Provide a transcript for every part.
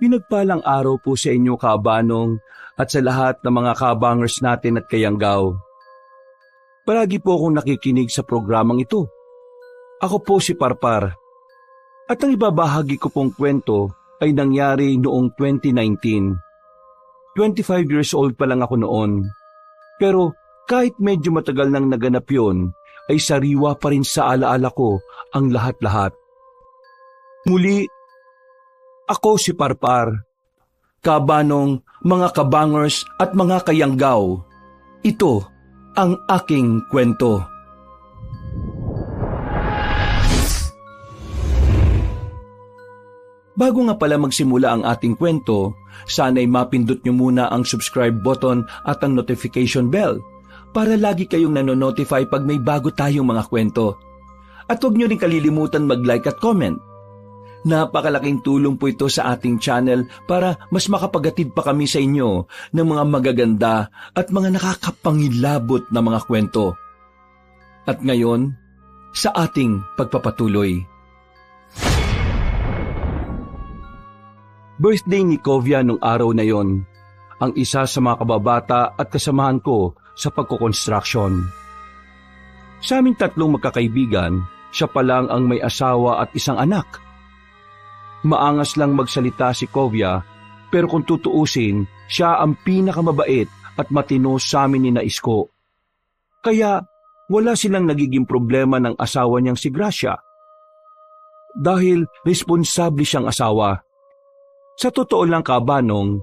Pinagpalang araw po sa inyo, Kabanong, at sa lahat ng mga kabangers natin at kayanggaw. Palagi po akong nakikinig sa programang ito. Ako po si Parpar. At ang ibabahagi ko pong kwento ay nangyari noong 2019. 25 years old pa lang ako noon. Pero kahit medyo matagal nang naganap yon, ay sariwa pa rin sa alaala ko ang lahat-lahat. Muli, ako si Parpar. Kabanong, mga kabangers at mga kayanggaw. Ito ang aking kwento. Bago nga pala magsimula ang ating kwento, sana'y mapindot nyo muna ang subscribe button at ang notification bell para lagi kayong nanonotify pag may bago tayong mga kwento. At huwag nyo rin kalilimutan mag-like at comment. Napakalaking tulong po ito sa ating channel para mas makapagatid pa kami sa inyo ng mga magaganda at mga nakakapangilabot na mga kwento. At ngayon, sa ating pagpapatuloy. Birthday ni Kovia nung araw na yon, ang isa sa mga kababata at kasamahan ko sa pagkukonstruksyon. Sa aming tatlong magkakaibigan, siya pa lang ang may asawa at isang anak. Maangas lang magsalita si Kovia, pero kung tutuusin, siya ang pinakamabait at matino sa amin ni Naisko. Kaya wala silang nagiging problema ng asawa niyang si Gracia. Dahil responsable siyang asawa. Sa totoo lang, Kabanong,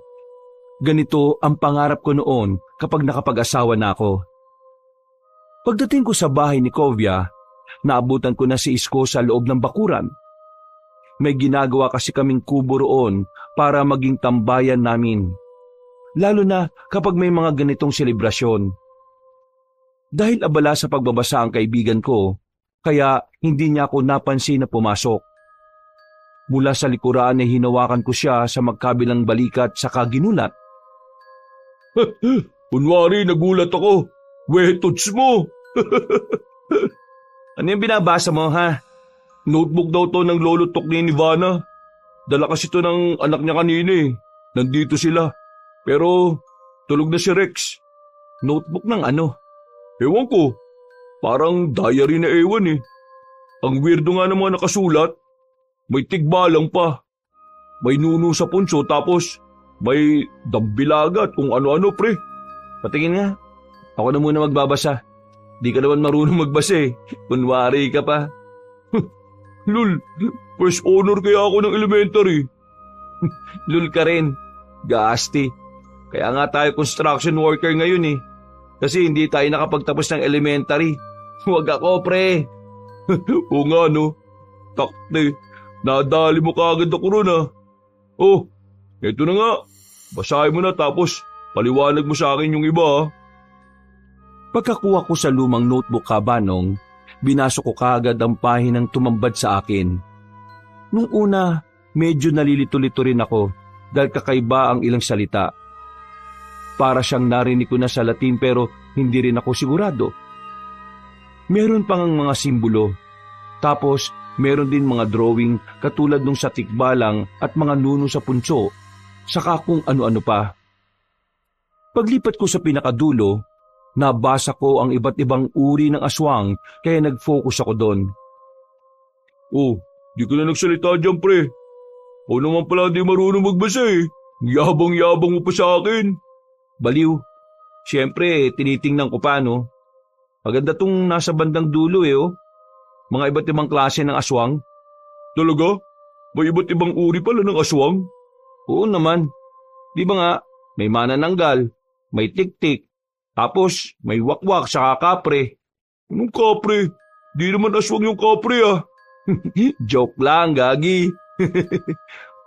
ganito ang pangarap ko noon kapag nakapag-asawa na ako. Pagdating ko sa bahay ni Kovia, naabutan ko na si Isko sa loob ng bakuran. May ginagawa kasi kaming kubo roon para maging tambayan namin. Lalo na kapag may mga ganitong selebrasyon. Dahil abala sa pagbabasa ang kaibigan ko, kaya hindi niya ako napansin na pumasok. Mula sa likuran ay hinawakan ko siya sa magkabilang balikat saka ginulat. Kunwari nagulat ako. Wetots mo. Ano yung binabasa mo, ha? Notebook daw to ng lolo Tokni ni Ivana. Dala kasi to ng anak niya kanina eh. Nandito sila. Pero tulog na si Rex. Notebook ng ano? Ewan ko. Parang diary na ewan eh. Ang weirdo nga ng mga nakasulat. May tigbalang pa. May nuno sa punso tapos may dambilaga at kung ano-ano pre. Patingin nga. Ako na muna magbabasa. Di ka naman marunong magbasa eh. Kunwari ka pa. Lul, first honor kaya ako ng elementary. Lul ka rin. Gasti. Kaya nga tayo construction worker ngayon eh. Kasi hindi tayo nakapagtapos ng elementary. Huwag ako pre. Oo nga no. Takte. Nadali mo kaagad ako ron ah. Oh, eto na nga. Basahin mo na tapos paliwanag mo sa akin yung iba ah. Pagkakuha ko sa lumang notebook, Kabanong, binasok ko kaagad ang pahinang tumambad sa akin. Nung una, medyo nalilito-lito rin ako dahil kakaiba ang ilang salita. Para siyang narinig ko na sa Latin pero hindi rin ako sigurado. Meron pang mga simbolo. Tapos meron din mga drawing katulad nung sa tikbalang at mga nuno sa punso, saka kung ano-ano pa. Paglipat ko sa pinakadulo, nabasa ko ang iba't ibang uri ng aswang kaya nag-focus ako doon. Oh, di ko na nagsalita dyan pre. O naman pala di marunong magbasa eh. Yabang-yabang mo pa sa akin. Baliw. Siyempre, tinitingnan ko pa no. Maganda tong nasa bandang dulo eh oh. Mga iba't ibang klase ng aswang. Talaga? May iba't ibang uri pala ng aswang? Oo naman. Di ba nga, may manananggal, may tik-tik, tapos may wakwak saka kapre. Anong kapre? Di naman aswang yung kapre ah. Joke lang, gagi.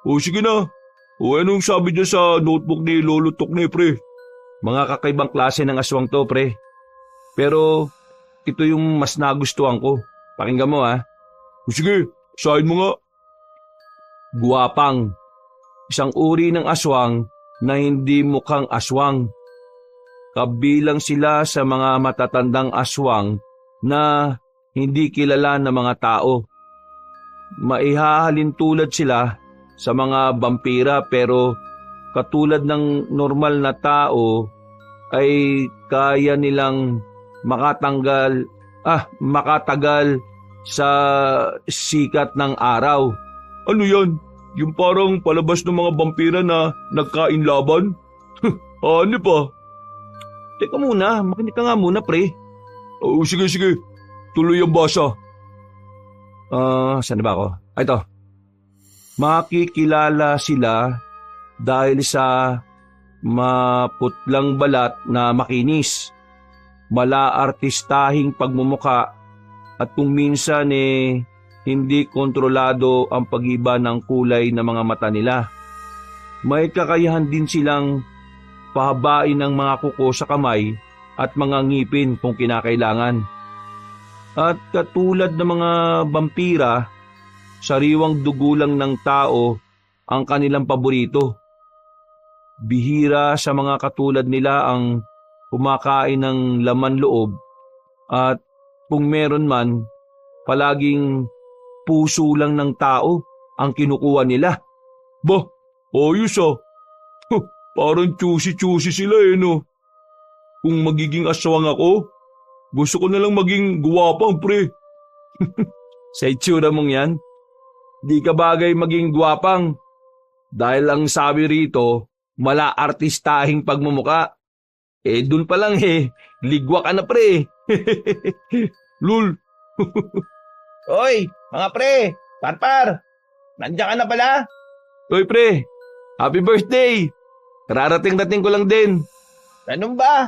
O sige na. O anong sabi niya sa notebook ni Lolo Tokne pre? Mga kakaibang klase ng aswang to pre. Pero ito yung mas nagustuhan ko. Pakinggan mo ha. Sige, sahin mo nga. Guwapang. Isang uri ng aswang na hindi mukhang aswang. Kabilang sila sa mga matatandang aswang na hindi kilala ng mga tao. Maihahalin tulad sila sa mga vampira pero katulad ng normal na tao ay kaya nilang makatagal sa sikat ng araw. Ano yan? Yung parang palabas ng mga vampira na nagkain laban? Ano pa? Teka muna, makinig ka nga muna, pre. Oh, sige. Tuloy ang basa. Saan na ba ako? Ito. Makikilala sila dahil sa maputlang balat na makinis, malaartistahing pagmumuka, at kung minsan hindi kontrolado ang pag-iba ng kulay ng mga mata nila. May kakayahan din silang pahabain ng mga kuko sa kamay at mga ngipin kung kinakailangan. At katulad ng mga vampira, sariwang dugo lang ng tao ang kanilang paborito. Bihira sa mga katulad nila ang kumakain ng laman loob, at kung meron man, palaging puso lang ng tao ang kinukuha nila. Bah, ayos ah. Parang choosy sila no. Kung magiging aswang ako, gusto ko na lang maging guwapang, pre. Sa itsura mong yan, di ka bagay maging guwapang. Dahil ang sabi rito, mala-artistahing pagmumuka. Dun pa lang ligwa ka na, pre. Lul. Oy, mga pre, parpar, nandiyan ka na pala? Oy, pre, happy birthday. Kararating-dating ko lang din. Ganun ba?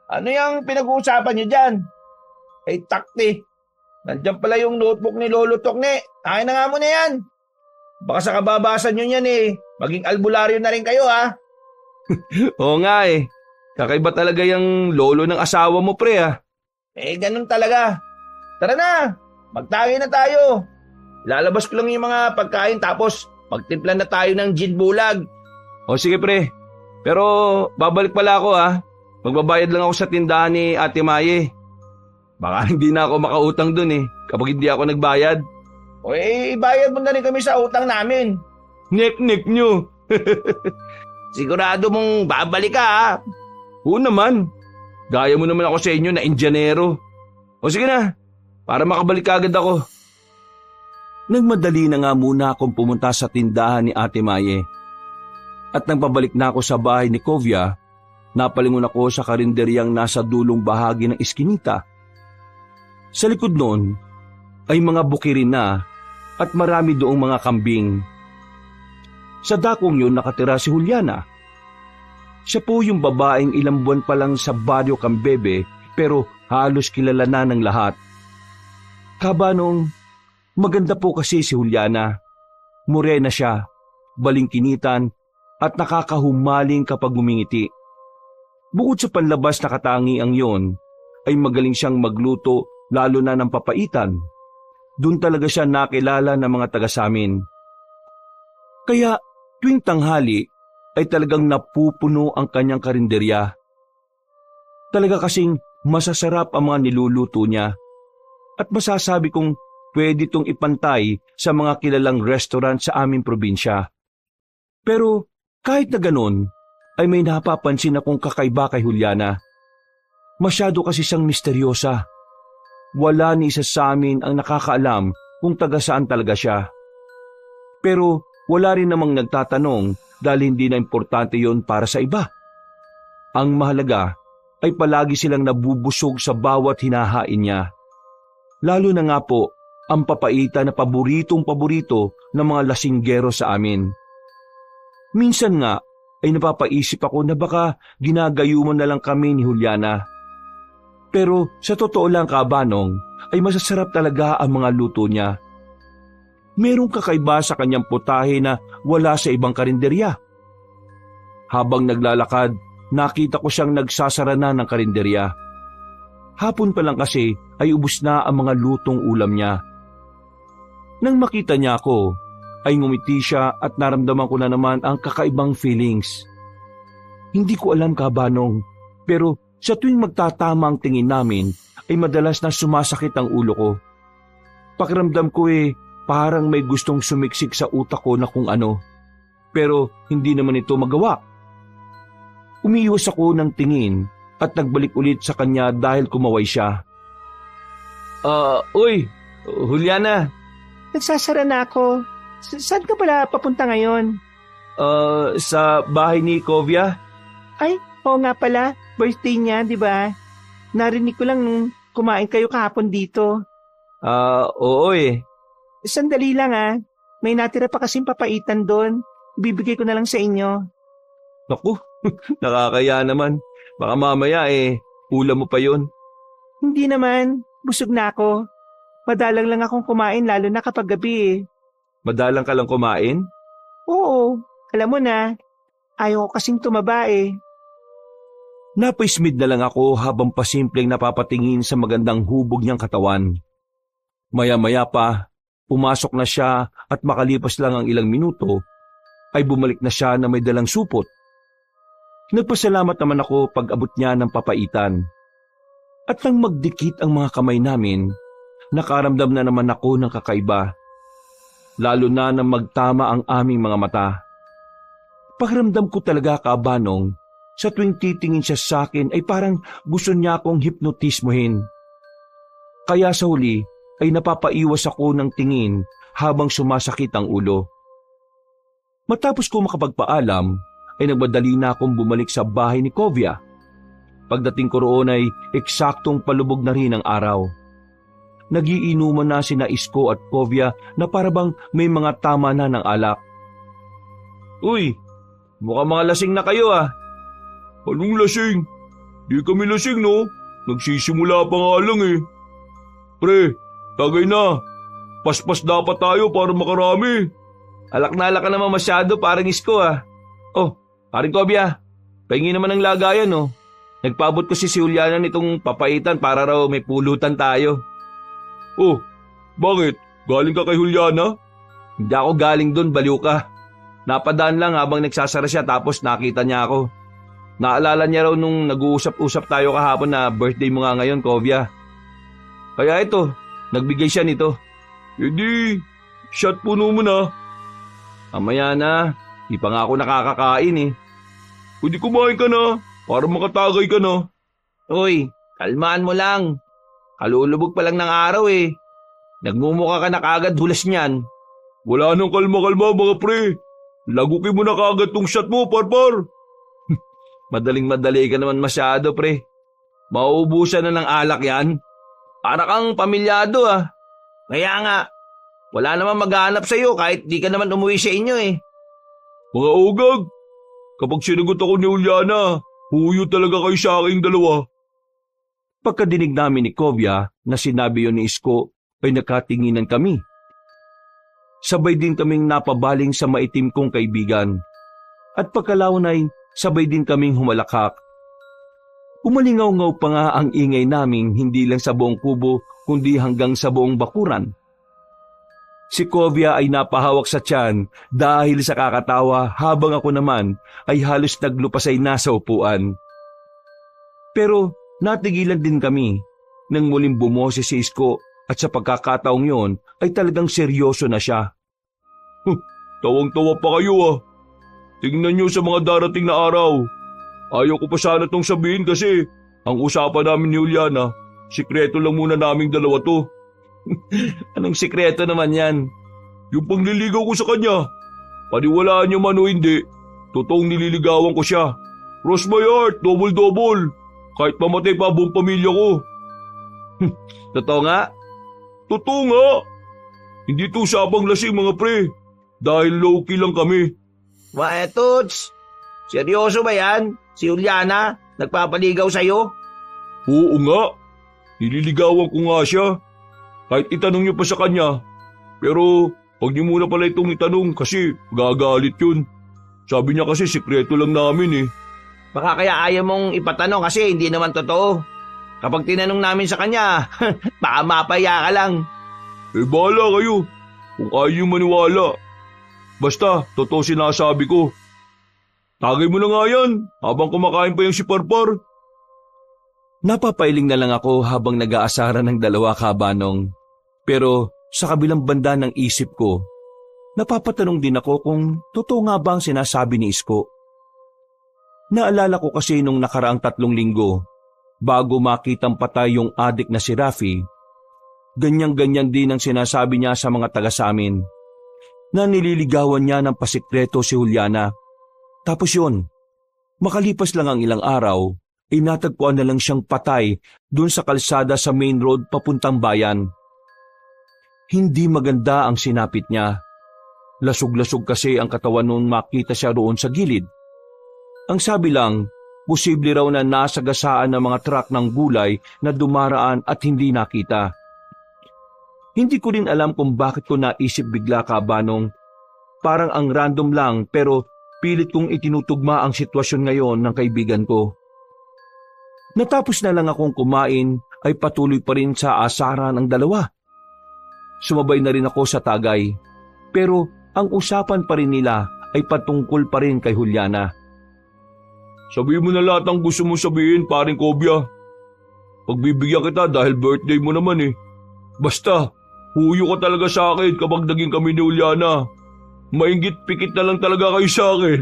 Ano yung pinag-uusapan nyo dyan? Takti, nandiyan pala yung notebook ni Lolo Tokne. Akin na nga muna yan. Baka sa kababasan nyo yan maging albularyo na rin kayo ha. Oo nga kakaiba talaga yung lolo ng asawa mo, pre ganun talaga. Tara na, magtangin na tayo. Lalabas ko lang yung mga pagkain tapos magtimpla na tayo ng gin bulag. O sige, pre. Pero babalik pala ako Magbabayad lang ako sa tindahan ni Ate Maye. Baka hindi na ako makautang dun kapag hindi ako nagbayad. O ibayad mo na rin kami sa utang namin. Nek nyo. Sigurado mong babalik ka Oo naman. Gaya mo naman ako sa inyo na Indianero. O sige na, para makabalik agad ako. Nagmadali na nga muna akong pumunta sa tindahan ni Ate Maye. At nang pabalik na ako sa bahay ni Kovia, napalingon ako sa karinderyang nasa dulong bahagi ng iskinita. Sa likod noon ay mga bukirin na at marami doong mga kambing. Sa dakong yun nakatira si Juliana. Siya po yung babaeng ilang buwan pa lang sa Baryo Cambebe pero halos kilala na ng lahat. Kabanong, maganda po kasi si Juliana. Morena siya, balingkinitan at nakakahumaling kapag umingiti. Bukod sa panlabas na katangiang yon, ay magaling siyang magluto lalo na ng papaitan. Doon talaga siya nakilala ng mga taga-samin. Kaya tuwing tanghali ay talagang napupuno ang kanyang karinderya. Talaga kasing masasarap ang mga niluluto niya at masasabi kong pwede itong ipantay sa mga kilalang restaurant sa aming probinsya. Pero kahit na ganon, ay may napapansin akong kakaiba kay Juliana. Masyado kasi siyang misteryosa. Wala ni isa sa amin ang nakakaalam kung taga saan talaga siya. Pero wala rin namang nagtatanong dahil hindi na importante yon para sa iba. Ang mahalaga ay palagi silang nabubusog sa bawat hinahain niya. Lalo na nga po ang papaitan na paboritong-paborito ng mga lasinggero sa amin. Minsan nga ay napapaisip ako na baka ginagayuman na lang kami ni Juliana. Pero sa totoo lang, Kabanong, ay masasarap talaga ang mga luto niya. Merong kakaiba sa kanyang putahe na wala sa ibang karinderya. Habang naglalakad, nakita ko siyang nagsasara na ng karinderya. Hapon pa lang kasi ay ubos na ang mga lutong ulam niya. Nang makita niya ako, ay ngumiti siya at naramdaman ko na naman ang kakaibang feelings. Hindi ko alam, Kabanong, pero sa tuwing magtatama ang tingin namin ay madalas na sumasakit ang ulo ko. Pakiramdam ko parang may gustong sumiksik sa utak ko na kung ano. Pero hindi naman ito magawa. Umiiwas ako ng tingin at nagbalik ulit sa kanya dahil kumaway siya. Uy, Juliana. Nagsasara na ako. Saan ka pala papunta ngayon? Sa bahay ni Kovia. Ay, oo nga pala. Birthday niya, di ba? Narinig ko lang nung kumain kayo kahapon dito. Oo eh. Sandali lang. May natira pa kasing papaitan doon. Ibibigay ko na lang sa inyo. Naku, nakakaya naman. Baka mamaya ulam mo pa yun. Hindi naman. Busog na ako. Madalang lang akong kumain lalo na kapag gabi eh. Madalang ka lang kumain? Oo. Alam mo na, ayaw ko kasing tumaba eh. Napaismid na lang ako habang pasimpleng napapatingin sa magandang hubog niyang katawan. Maya-maya pa, pumasok na siya at makalipas lang ang ilang minuto, ay bumalik na siya na may dalang supot. Nagpasalamat naman ako pag abot niya ng papaitan. At nang magdikit ang mga kamay namin, nakaramdam na naman ako ng kakaiba. Lalo na nang magtama ang aming mga mata. Pakiramdam ko talaga, Kabanong, sa tuwing titingin siya sa akin ay parang gusto niya akong hipnotismohin. Kaya sa huli ay napapaiwas ako ng tingin habang sumasakit ang ulo. Matapos ko makapagpaalam, ay nagmadali na akong bumalik sa bahay ni Kovia. Pagdating ko roon ay eksaktong palubog na rin ang araw. Nagiinuman na sina Isko at Kovia na parabang may mga tama na ng alak. Uy, mukhang mga lasing na kayo ah. Anong lasing? Di kami lasing no? Nagsisimula pa nga lang eh. Pre, tagay na. Paspas dapat tayo para makarami. Alak na alak ka naman masyado parang Isko ah. Oh, paring Kovia, pahingi naman ng lagayan oh. Nagpaabot ko si Juliana nitong papaitan para raw may pulutan tayo. Oh, bakit? Galing ka kay Juliana? Hindi ako galing doon, baliw ka. Napadaan lang habang nagsasara siya tapos nakita niya ako. Naalala niya raw nung nag-uusap-usap tayo kahapon na birthday mo nga ngayon, Kovia. Kaya ito, nagbigay siya nito. Hindi, shot puno mo na. Mamaya na, di pa nga ako nakakakain eh. Pwede kumain ka na, para makatagay ka na. Uy, kalmaan mo lang. Kalulubog pa lang ng araw eh. Nagmumukha ka na kaagad hulas niyan. Wala nang kalma-kalma mga pre. Lagukin mo na kaagad tong shot mo, parpar. Madaling-madali ka naman masyado, pre. Mauubusan na ng alak yan. Para kang pamilyado ah. Kaya nga, wala naman maghanap sa'yo kahit di ka naman umuwi sa inyo eh. Mga ugag, kapag sinagot ako ni Juliana, huyo talaga kayo sa aking dalawa. Pagkadinig namin ni Kovia na sinabi yun ni Isko ay nakatinginan kami. Sabay din kaming napabaling sa maitim kong kaibigan. At pagkalawon ay sabay din kaming humalakhak. Umalingaw-ngaw pa nga ang ingay naming hindi lang sa buong kubo kundi hanggang sa buong bakuran. Si Kovia ay napahawak sa tiyan dahil sa kakatawa habang ako naman ay halos naglupasay na sa upuan. Pero natigilan din kami nang muling bumoses si Isko at sa pagkakataong yon ay talagang seryoso na siya. Tawang-tawa pa kayo ah. Tingnan nyo sa mga darating na araw. Ayaw ko pa sana itong sabihin kasi ang usapan namin ni Juliana, sikreto lang muna naming dalawa to. Anong sikreto naman yan? Yung pangliligaw ko sa kanya. Paniwalaan niyo man o hindi, totoong nililigawan ko siya. Cross my heart, double-double. Kahit mamatay pa buong pamilya ko. Totoo nga? Totoo nga. Hindi to usapang lasing mga pre. Dahil low-key lang kami. Toots, seryoso ba yan? Si Juliana, nagpapaligaw sa'yo? Oo nga. Nililigawan ko nga siya. Kahit itanong niyo pa sa kanya. Pero huwag niyo muna pala itong itanong kasi gagalit yun. Sabi niya kasi sikreto lang namin eh. Baka kaya ayaw mong ipatanong kasi hindi naman totoo. Kapag tinanong namin sa kanya, baka mapaya ka lang. Bahala kayo. Kung ayaw niyo maniwala. Basta, totoo sinasabi ko. Tagay mo na nga yan habang kumakain pa yung si Parpar. Napapailing na lang ako habang nag-aasara ng dalawa, Kabanong. Pero Sa kabilang banda ng isip ko, napapatanong din ako kung totoo nga ba ang sinasabi ni Isko. Naalala ko kasi nung nakaraang 3 linggo, bago makitang patay yung adik na si Rafi, ganyan-ganyan din ang sinasabi niya sa mga taga sa amin, na nililigawan niya ng pasikreto si Juliana. Tapos yun, makalipas lang ang ilang araw, ay natagpuan na lang siyang patay doon sa kalsada sa main road papuntang bayan. Hindi maganda ang sinapit niya. Lasog-lasog kasi ang katawan noon makita siya roon sa gilid. Ang sabi lang, posible raw na nasagasaan ng mga truck ng gulay na dumaraan at hindi nakita. Hindi ko rin alam kung bakit ko naisip bigla Kabanong. Parang ang random lang pero pilit kong itinutugma ang sitwasyon ngayon ng kaibigan ko. Natapos na lang akong kumain ay patuloy pa rin sa asaran ang dalawa. Sumabay na rin ako sa tagay, pero ang usapan pa rin nila ay patungkol pa rin kay Juliana. Sabihin mo na lahat ang gusto mo sabihin, paring Kobya. Pagbibigyan kita dahil birthday mo naman eh. Basta, huyo ka talaga sa akin kapag naging kami ni Juliana. Mainggit pikit na lang talaga kayo sa akin.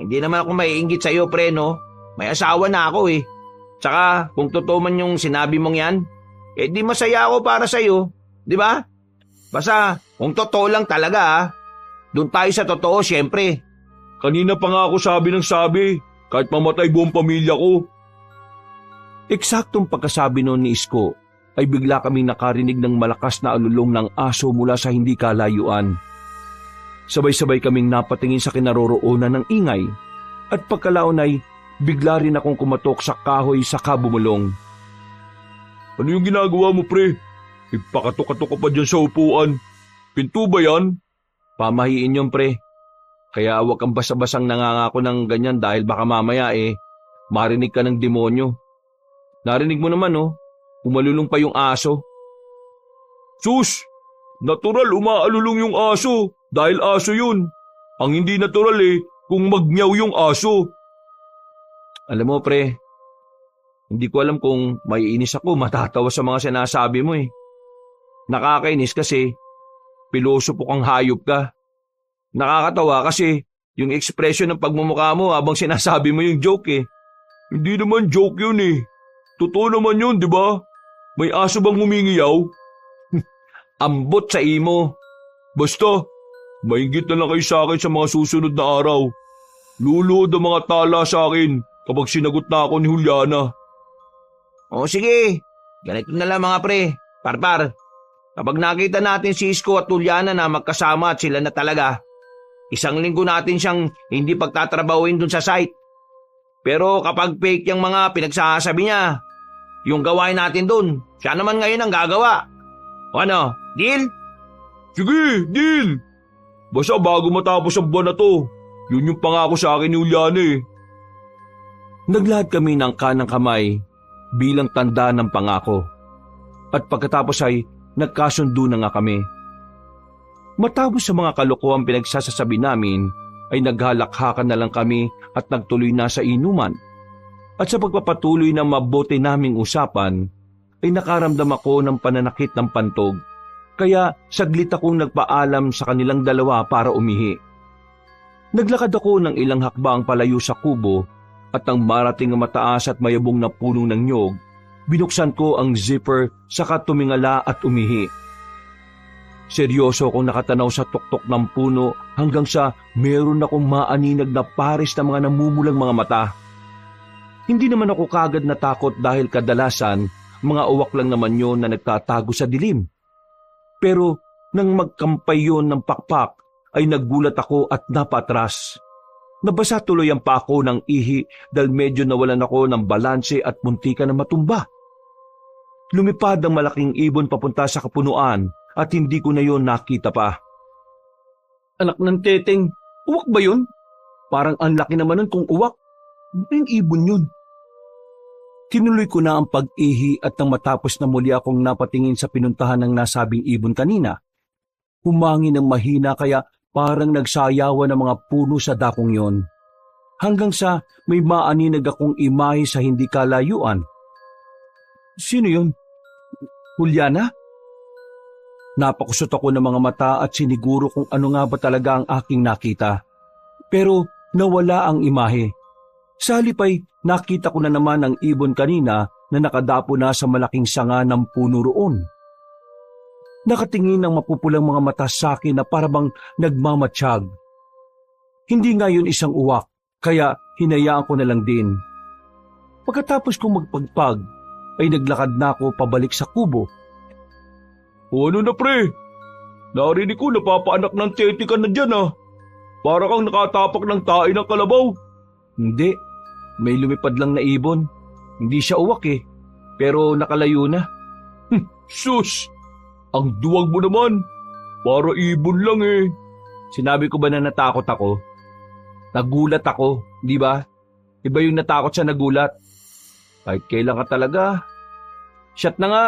Hindi naman ako maiinggit sa'yo, pre, no? May asawa na ako eh. Tsaka, kung totoo man yung sinabi mong yan, eh di masaya ako para sa'yo. Di ba? Basta, kung totoo lang talaga doon tayo sa totoo, syempre. Kanina pa nga ako sabi ng sabi, kahit mamatay buong pamilya ko. Eksaktong pagkasabi noon ni Isko, ay bigla kaming nakarinig ng malakas na alulong ng aso mula sa hindi kalayuan. Sabay-sabay kaming napatingin sa kinaroroonan ng ingay, at pagkalaon ay bigla rin akong kumatok sa kahoy sa kabumulong. Ano yung ginagawa mo, pre? Ipakatok-katok ka pa dyan sa upuan. Pinto ba yan? Pamahiin yun, pre. Kaya huwag kang basa-basang nangangako ng ganyan dahil baka mamaya marinig ka ng demonyo. Narinig mo naman umalulong pa yung aso. Sus! Natural umaalulong yung aso dahil aso yun. Ang hindi natural kung magmeow yung aso. Alam mo pre, hindi ko alam kung maiinis ako matatawa sa mga sinasabi mo Nakakainis kasi pilosopo kang hayop ka. Nakakatawa kasi yung ekspresyon ng pagmumukha mo habang sinasabi mo yung joke Hindi naman joke yun Totoo naman yun, di ba? May aso bang humingiyaw? Ambot sa imo. Basta, mainggit na lang kayo sa akin sa mga susunod na araw. Luluhod ang mga tala sa akin kapag sinagot na ako ni Juliana. O sige, ganito na lang mga pre. Parpar, kapag nakita natin si Isko at Juliana na magkasama at sila na talaga, 1 linggo natin siyang hindi pagtatrabahuin dun sa site. Pero kapag fake yung mga pinagsasabi niya, yung gawain natin dun, siya naman ngayon ang gagawa. O ano, deal? Sige, deal! Basta bago matapos ang buwan na to, yun yung pangako sa akin ni Juliana Naglahad kami ng kanang kamay bilang tanda ng pangako. At pagkatapos ay nagkasundo na nga kami. Matapos sa mga kalokohang pinagsasasabi namin, ay naghalakhakan na lang kami at nagtuloy na sa inuman. At sa pagpapatuloy ng mabuti naming usapan, ay nakaramdam ako ng pananakit ng pantog. Kaya saglit akong nagpaalam sa kanilang dalawa para umihi. Naglakad ako ng ilang hakbang palayo sa kubo at nang marating ang mataas at mayabong na puno ng nyog, binuksan ko ang zipper saka tumingala at umihi. Seryoso akong nakatanaw sa tuktok ng puno hanggang sa meron akong maaninag na pares na mga namumulang mga mata. Hindi naman ako kagad natakot dahil kadalasan mga uwak lang naman yon na nagtatago sa dilim. Pero nang magkampay yon ng pakpak ay nagulat ako at napatras. Nabasa tuloy ang pako ng ihi dahil medyo nawalan ako ng balanse at muntikan na matumba. Lumipad ang malaking ibon papunta sa kapunuan at hindi ko na yon nakita pa. Anak ng teteng, uwak ba yun? Parang ang laki naman nun kung uwak. Ano yung ibon yun? Tinuloy ko na ang pag-ihi at nang matapos na muli akong napatingin sa pinuntahan ng nasabing ibon kanina, humangin ng mahina kaya parang nagsayawan ng mga puno sa dakong yon. Hanggang sa may maaninag akong imahe sa hindi kalayuan. Sino yun? Juliana? Napakusot ako ng mga mata at siniguro kung ano nga ba talaga ang aking nakita. Pero nawala ang imahe. Sa halip ay nakita ko na naman ang ibon kanina na nakadapo na sa malaking sanga ng puno roon. Nakatingin ang mapupulang mga mata sa akin na parabang nagmamatsyag. Hindi nga yun isang uwak, kaya hinayaan ko na lang din. Pagkatapos kong magpagpag, ay naglakad na ako pabalik sa kubo. O ano na pre? Narinig ko napapaanak ng teti ka na dyan ah. Para kang nakatapak ng tae ng kalabaw. Hindi, may lumipad lang na ibon. Hindi siya uwak eh, pero nakalayo na. Sus! Ang duwag mo naman. Para ibon lang eh. Sinabi ko ba na natakot ako? Nagulat ako, di ba? Iba yung natakot sa nagulat. Kahit kailan ka talaga. Shot na nga.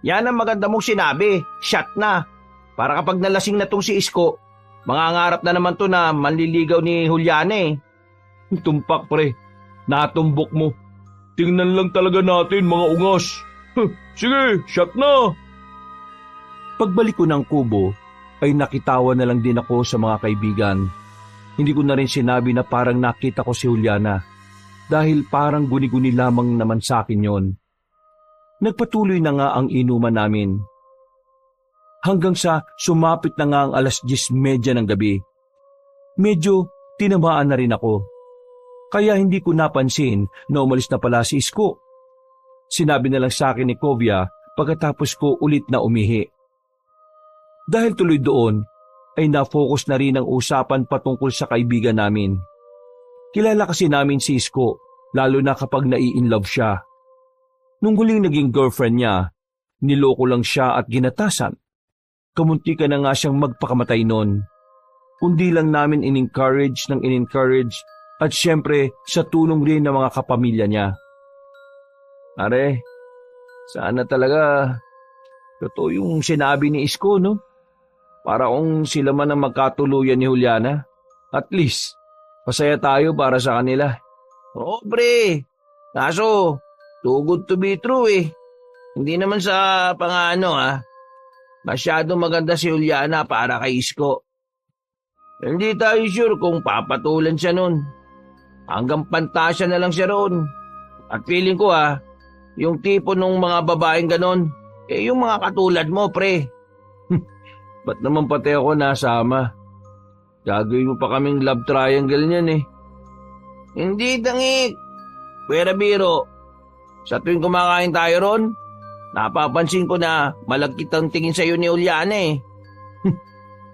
Yan ang maganda mong sinabi. Shot na. Para kapag nalasing na tong si Isko, mangangarap na naman to na manliligaw ni Juliana eh. Tumpak pre. Natumbok mo. Tingnan lang talaga natin mga ungas. Sige, shot na. Pagbalik ko ng kubo, ay nakitawa na lang din ako sa mga kaibigan. Hindi ko na rin sinabi na parang nakita ko si Juliana dahil parang guni-guni lamang naman sa akin yon. Nagpatuloy na nga ang inuman namin. Hanggang sa sumapit na nga ang 10:30 ng gabi. Medyo tinamaan na rin ako. Kaya hindi ko napansin na umalis na pala si Isko. Sinabi na lang sa akin ni Kovia pagkatapos ko ulit na umihi. Dahil tuloy doon, ay na-focus na rin ang usapan patungkol sa kaibigan namin. Kilala kasi namin si Isko, lalo na kapag nai-inlove siya. Nung huling naging girlfriend niya, niloko lang siya at ginatasan. Kamunti ka na nga siyang magpakamatay noon. Kundi lang namin in-encourage at syempre sa tulong rin ng mga kapamilya niya. Are, sana talaga totoo yung sinabi ni Isko, no? Para kung sila man ang magkatuluyan ni Juliana, at least, masaya tayo para sa kanila. Oo, pre. Kaso, too good to be true eh. Hindi naman sa pangano ha. Masyado maganda si Juliana para kay Isko. Hindi tayo sure kung papatulan siya nun. Hanggang pantasya na lang siya roon. At feeling ko yung tipo nung mga babaeng ganon, yung mga katulad mo, pre. Ba't naman pati ako nasama? Gagawin mo pa kaming love triangle niyan eh. Hindi, dangik. Pwera biro. Sa tuwing kumakain tayo ron, napapansin ko na malagkit ang tingin sa'yo ni Juliana eh.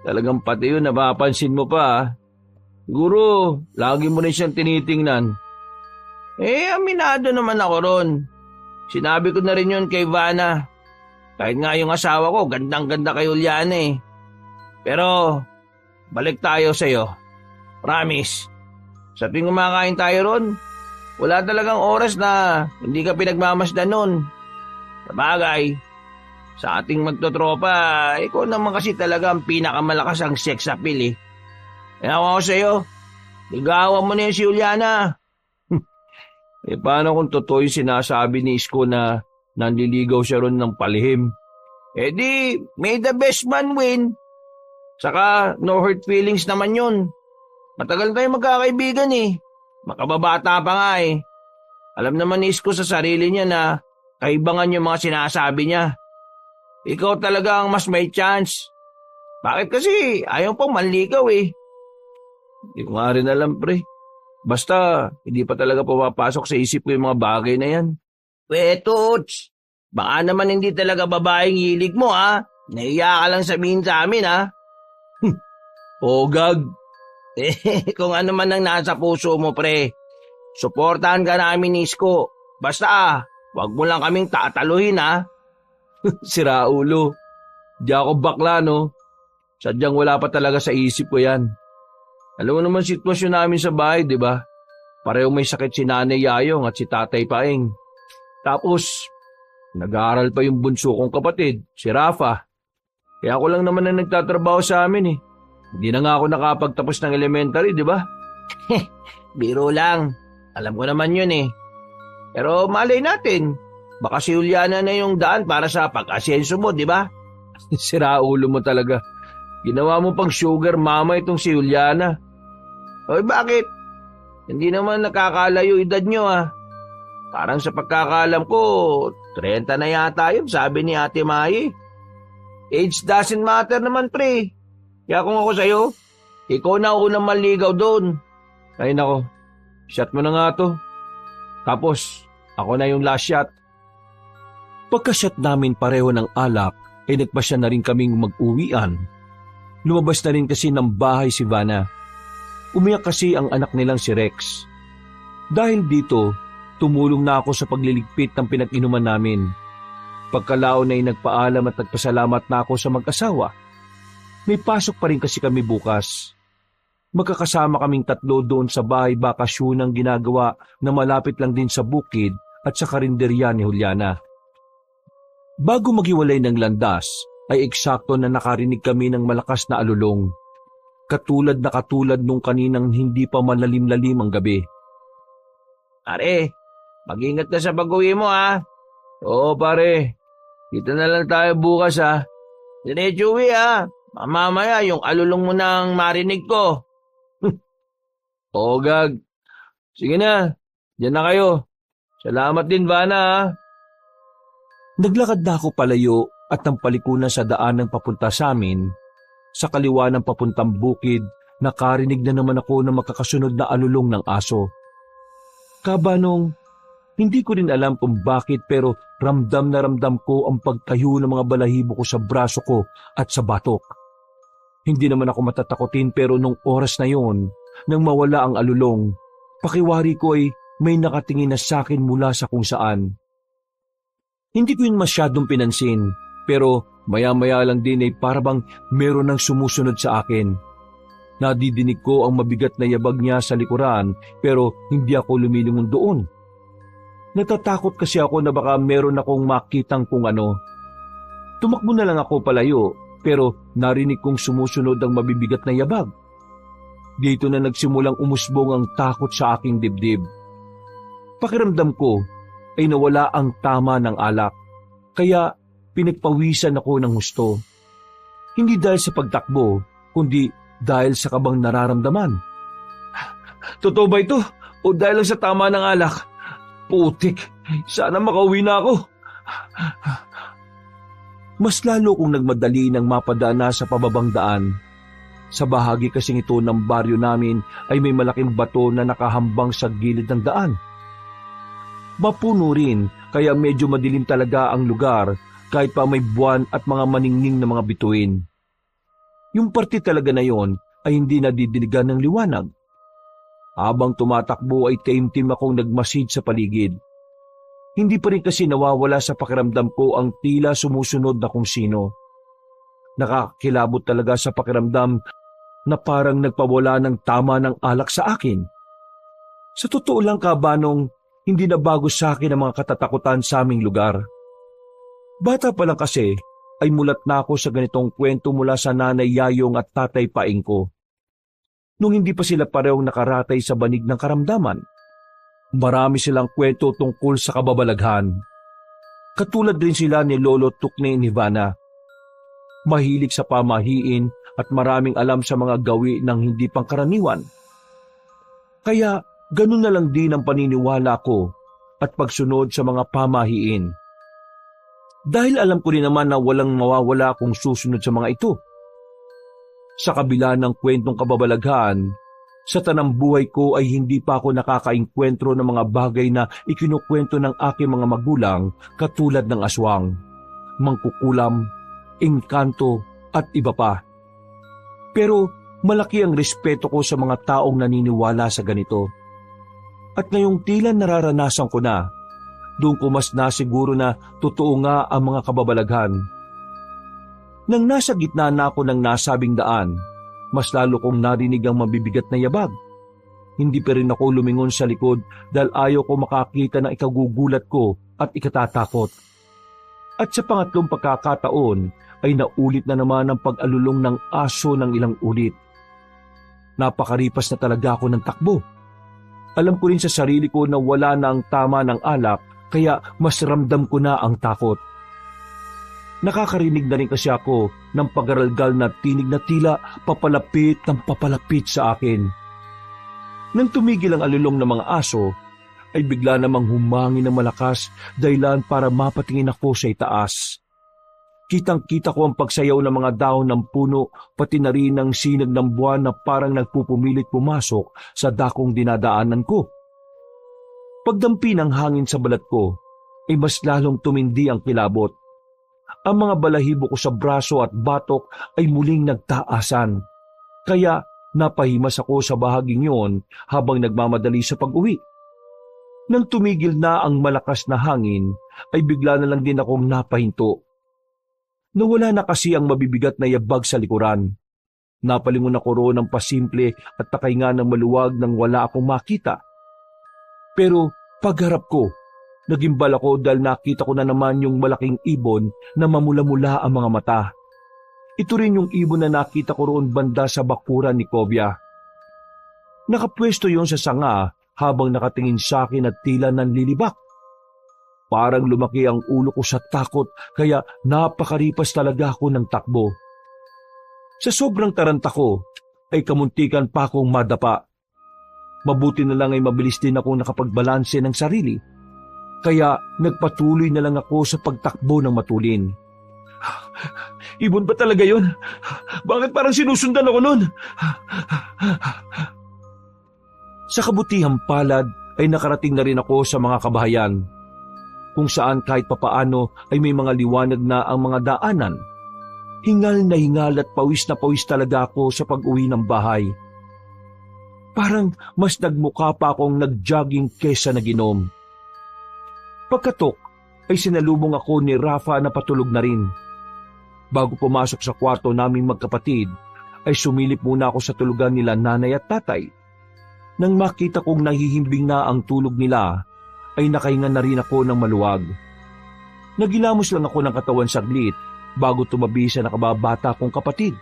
Talagang pati yun napapansin mo pa. Siguro, lagi mo rin siyang tinitingnan. Aminado naman ako ron. Sinabi ko na rin yun kay Vanna. Kahit nga yung asawa ko, gandang-ganda kay Juliana eh. Pero, balik tayo sa'yo. Promise. Sa tuwing kumakain tayo ron, wala talagang oras na hindi ka pinagmamasdan nun. Sabagay, sa ating magtotropa, ikaw naman kasi talaga ang pinakamalakas ang sex appeal eh. Kaya ako sa'yo, ligawan mo na yun si Juliana. Paano kung totoo yung sinasabi ni Isko na nanliligaw siya ron ng palihim? Di, may the best man win. Saka, no hurt feelings naman yun. Matagal tayo magkakaibigan eh. Makababata pa nga eh. Alam naman ni Isko sa sarili niya na kaibangan yung mga sinasabi niya. Ikaw talaga ang mas may chance. Bakit kasi ayaw pang manligaw eh? Hindi ko nga rin alam, pre. Basta, hindi pa talaga pumapasok sa isip ko yung mga bagay na yan. Tuts, baka naman hindi talaga babaeng hilig mo ha. Naiya ka lang sabihin sa amin ha. Gag. Kung ano man ang nasa puso mo pre, suportahan ka namin ni Isko. Basta, wag mo lang kaming tataluhin ha. Sira ulo. Di ako bakla no. Sadyang wala pa talaga sa isip ko yan. Alam mo naman sitwasyon namin sa bahay, di ba? Pareho may sakit si Nanay Yayong at si Tatay Paeng. Tapos, nag-aaral pa yung bunso kong kapatid, si Rafa. Kaya ako lang naman na nagtatrabaho sa amin eh. Hindi na nga ako nakapagtapos ng elementary, di ba? Biro lang. Alam ko naman yun eh. Pero malay natin, baka si Juliana na yung daan para sa pag-asenso mo, di ba? Sira ulo mo talaga. Ginawa mo pang sugar mama itong si Juliana. Oy, bakit? Hindi naman nakakalayo edad nyo Parang sa pagkakaalam ko, 30 na yata yun, sabi ni Ate Mai. Age doesn't matter naman, pre. Kaya kung ako sa'yo, ikaw na unang maligaw doon. Ay nako, shot mo na nga to. Tapos, ako na yung last shot. Pagka-shot namin pareho ng alak, ay nagpasya na rin kaming mag-uwian. Lumabas na rin kasi ng bahay si Vanna. Umiyak kasi ang anak nilang si Rex. Dahil dito, tumulong na ako sa pagliligpit ng pinag-inuman namin. Pagkalaon ay nagpaalam at nagpasalamat na ako sa mag-asawa. May pasok pa rin kasi kami bukas. Magkakasama kaming 3 doon sa bahay bakasyon ang ginagawa na malapit lang din sa bukid at sa karinderya ni Juliana. Bago maghiwalay ng landas, ay eksakto na nakarinig kami ng malakas na alulong. Katulad nung kaninang hindi pa malalim-lalim ang gabi. Pare, mag-ingat ka sa pag-uwi mo Oo pare, dito na lang tayo bukas Diretso uwi Mamaya yung alulong mo nang marinig ko. Oo gag. Sige na, diyan na kayo. Salamat din Vanna Naglakad na ako palayo at nang palikunan sa daan ng papunta sa amin. Sa kaliwa ng papuntang bukid, nakarinig na naman ako ng makakasunod na alulong ng aso. Kabanong, hindi ko rin alam kung bakit pero ramdam na ramdam ko ang pagtayo ng mga balahibo ko sa braso ko at sa batok. Hindi naman ako matatakotin pero nung oras na yon, nang mawala ang alulong, pakiwari ko ay may nakatingin na sa akin mula sa kung saan. Hindi ko yun masyadong pinansin pero maya-maya lang din ay parabang meron ng sumusunod sa akin. Nadidinig ko ang mabigat na yabag niya sa likuran pero hindi ako lumilingon doon. Natatakot kasi ako na baka meron akong makitang kung ano. Tumakbo na lang ako palayo pero narinig kong sumusunod ang mabibigat na yabag. Dito na nagsimulang umusbong ang takot sa aking dibdib. Pakiramdam ko ay nawala ang tama ng alak kaya pinagpawisan ako ng husto. Hindi dahil sa pagtakbo kundi dahil sa kabang nararamdaman. Totoo ba ito? O dahil lang sa tama ng alak? Putik, sana makauwi na ako. Mas lalo kong nagmadali nang mapadaan na sa pababang daan. Sa bahagi kasing ito ng baryo namin ay may malaking bato na nakahambang sa gilid ng daan. Mapuno rin kaya medyo madilim talaga ang lugar kahit pa may buwan at mga maningning na mga bituin. Yung parte talaga na yon ay hindi nadidiligan ng liwanag. Habang tumatakbo ay taimtim akong nagmasid sa paligid. Hindi pa rin kasi nawawala sa pakiramdam ko ang tila sumusunod na kung sino. Nakakilabot talaga sa pakiramdam na parang nagpawala ng tama ng alak sa akin. Sa totoo lang Kabanong, hindi na bago sa akin ang mga katatakutan sa aming lugar. Bata pa lang kasi ay mulat na ako sa ganitong kwento mula sa nanay Yayong at tatay Paing ko. Nung hindi pa sila parehong nakaratay sa banig ng karamdaman, marami silang kwento tungkol sa kababalaghan. Katulad rin sila ni Lolo Tukne ni Vanna. Mahilig sa pamahiin at maraming alam sa mga gawi ng hindi pangkaraniwan. Kaya ganun na lang din ang paniniwala ko at pagsunod sa mga pamahiin. Dahil alam ko rin naman na walang mawawala kung susunod sa mga ito. Sa kabila ng kwentong kababalaghan, sa tanang buhay ko ay hindi pa ako nakakaengkwentro ng mga bagay na ikinukwento ng aking mga magulang katulad ng aswang, mangkukulam, engkanto at iba pa. Pero malaki ang respeto ko sa mga taong naniniwala sa ganito. At ngayong tila nararanasan ko na, doon ko mas nasiguro na totoo nga ang mga kababalaghan. Nang nasa gitna na ako ng nasabing daan, mas lalo kong narinig ang mabibigat na yabag. Hindi pa rin ako lumingon sa likod dahil ayaw ko makakita ng ikagugulat ko at ikatatakot. At sa pangatlong pagkakataon ay naulit na naman ang pag-alulong ng aso ng ilang ulit. Napakaripas na talaga ako ng takbo. Alam ko rin sa sarili ko na wala na ang tama ng alak kaya mas ramdam ko na ang takot. Nakakarinig na rin kasi ako ng pagaralgal na tinig na tila papalapit ng papalapit sa akin. Nang tumigil ang alulong ng mga aso, ay bigla namang humangin ng malakas dahilan para mapatingin ako sa itaas. Kitang-kita ko ang pagsayaw ng mga dahon ng puno pati na rin ang sinag ng buwan na parang nagpupumilit pumasok sa dakong dinadaanan ko. Pagdampi ng hangin sa balat ko, ay mas lalong tumindi ang kilabot. Ang mga balahibo ko sa braso at batok ay muling nagtaasan. Kaya napahimas ako sa bahaging yon habang nagmamadali sa pag-uwi. Nang tumigil na ang malakas na hangin, ay bigla na lang din akong napahinto. Nawala na kasi ang mabibigat na yabag sa likuran. Napalingon ako roon ng pasimple at nakahinga ng maluwag nang wala akong makita. Pero pagharap ko, nagimbal ako dahil nakita ko na naman yung malaking ibon na mamula-mula ang mga mata. Ito rin yung ibon na nakita ko roon banda sa bakuran ni Kovia. Nakapwesto yon sa sanga habang nakatingin sa akin at tila nanlilibak. Parang lumaki ang ulo ko sa takot kaya napakaripas talaga ako ng takbo. Sa sobrang taranta ko ay kamuntikan pa akong madapa. Mabuti na lang ay mabilis din akong nakapagbalanse ng sarili. Kaya nagpatuloy na lang ako sa pagtakbo ng matulin. Ibon ba talaga yun? Bakit parang sinusundan ako nun? Sa kabutihang palad ay nakarating na rin ako sa mga kabahayan, kung saan kahit papaano ay may mga liwanag na ang mga daanan. Hingal na hingal at pawis na pawis talaga ako sa pag-uwi ng bahay. Parang mas nagmukha pa akong nag-jogging kesa naginom. Pagkatok ay sinalubong ako ni Rafa na patulog na rin. Bago pumasok sa kwarto naming magkapatid, ay sumilip muna ako sa tulugan nila nanay at tatay. Nang makita kong nahihimbing na ang tulog nila, ay nakahinga na rin ako ng maluwag. Nagilamos lang ako ng katawan saglit bago tumabi sa nakababata kong kapatid.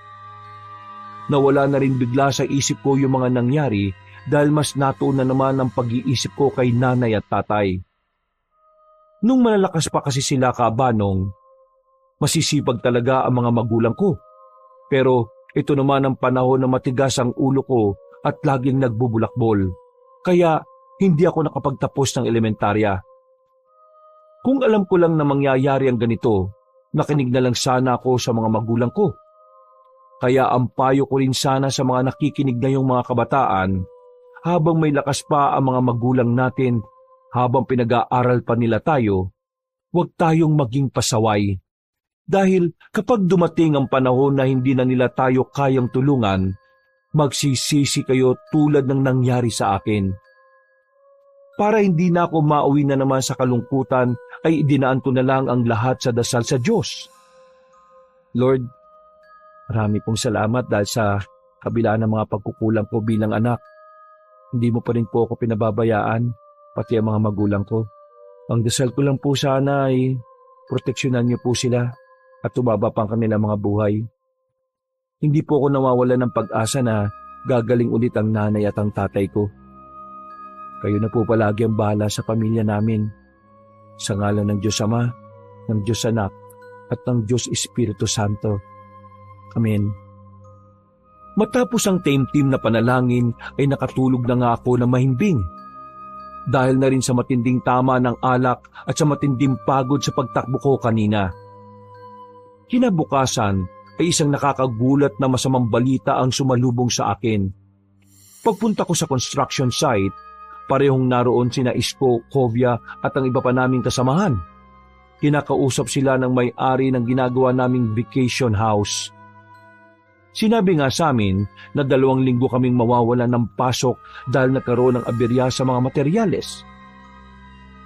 Nawala na rin bigla sa isip ko yung mga nangyari dahil mas natuon na naman ang pag-iisip ko kay nanay at tatay. Nung malalakas pa kasi sila kabanong, masisipag talaga ang mga magulang ko. Pero ito naman ang panahon na matigas ang ulo ko at laging nagbubulakbol. Kaya hindi ako nakapagtapos ng elementarya. Kung alam ko lang na mangyayari ang ganito, nakinig na lang sana ako sa mga magulang ko. Kaya ang payo ko rin sana sa mga nakikinig ngayong mga kabataan, habang may lakas pa ang mga magulang natin, habang pinag-aaral pa nila tayo, huwag tayong maging pasaway. Dahil kapag dumating ang panahon na hindi na nila tayo kayang tulungan, magsisisi kayo tulad ng nangyari sa akin. Para hindi na ako mauwi na naman sa kalungkutan, ay idinaan ko na lang ang lahat sa dasal sa Diyos. Lord, marami pong salamat dahil sa kabila ng mga pagkukulang ko bilang anak. Hindi mo pa rin po ako pinababayaan, pati ang mga magulang ko. Ang dasal ko lang po sana ay proteksyonan niyo po sila at tumaba pa ang kanilang mga buhay. Hindi po ako nawawala ng pag-asa na gagaling ulit ang nanay at ang tatay ko. Kayo na po palagi ang bahala sa pamilya namin. Sa ngalan ng Diyos Ama, ng Diyos Anak, at ng Diyos Espiritu Santo. Amen. Matapos ang taimtim na panalangin ay nakatulog na nga ako na mahimbing. Dahil na rin sa matinding tama ng alak at sa matinding pagod sa pagtakbo ko kanina. Kinabukasan ay isang nakakagulat na masamang balita ang sumalubong sa akin. Pagpunta ko sa construction site, parehong naroon sina Isko, Kovia at ang iba pa naming kasamahan. Kinakausap sila ng may-ari ng ginagawa naming vacation house. Sinabi nga sa amin na 2 linggo kaming mawawalan ng pasok dahil nagkaroon ng aberya sa mga materyales.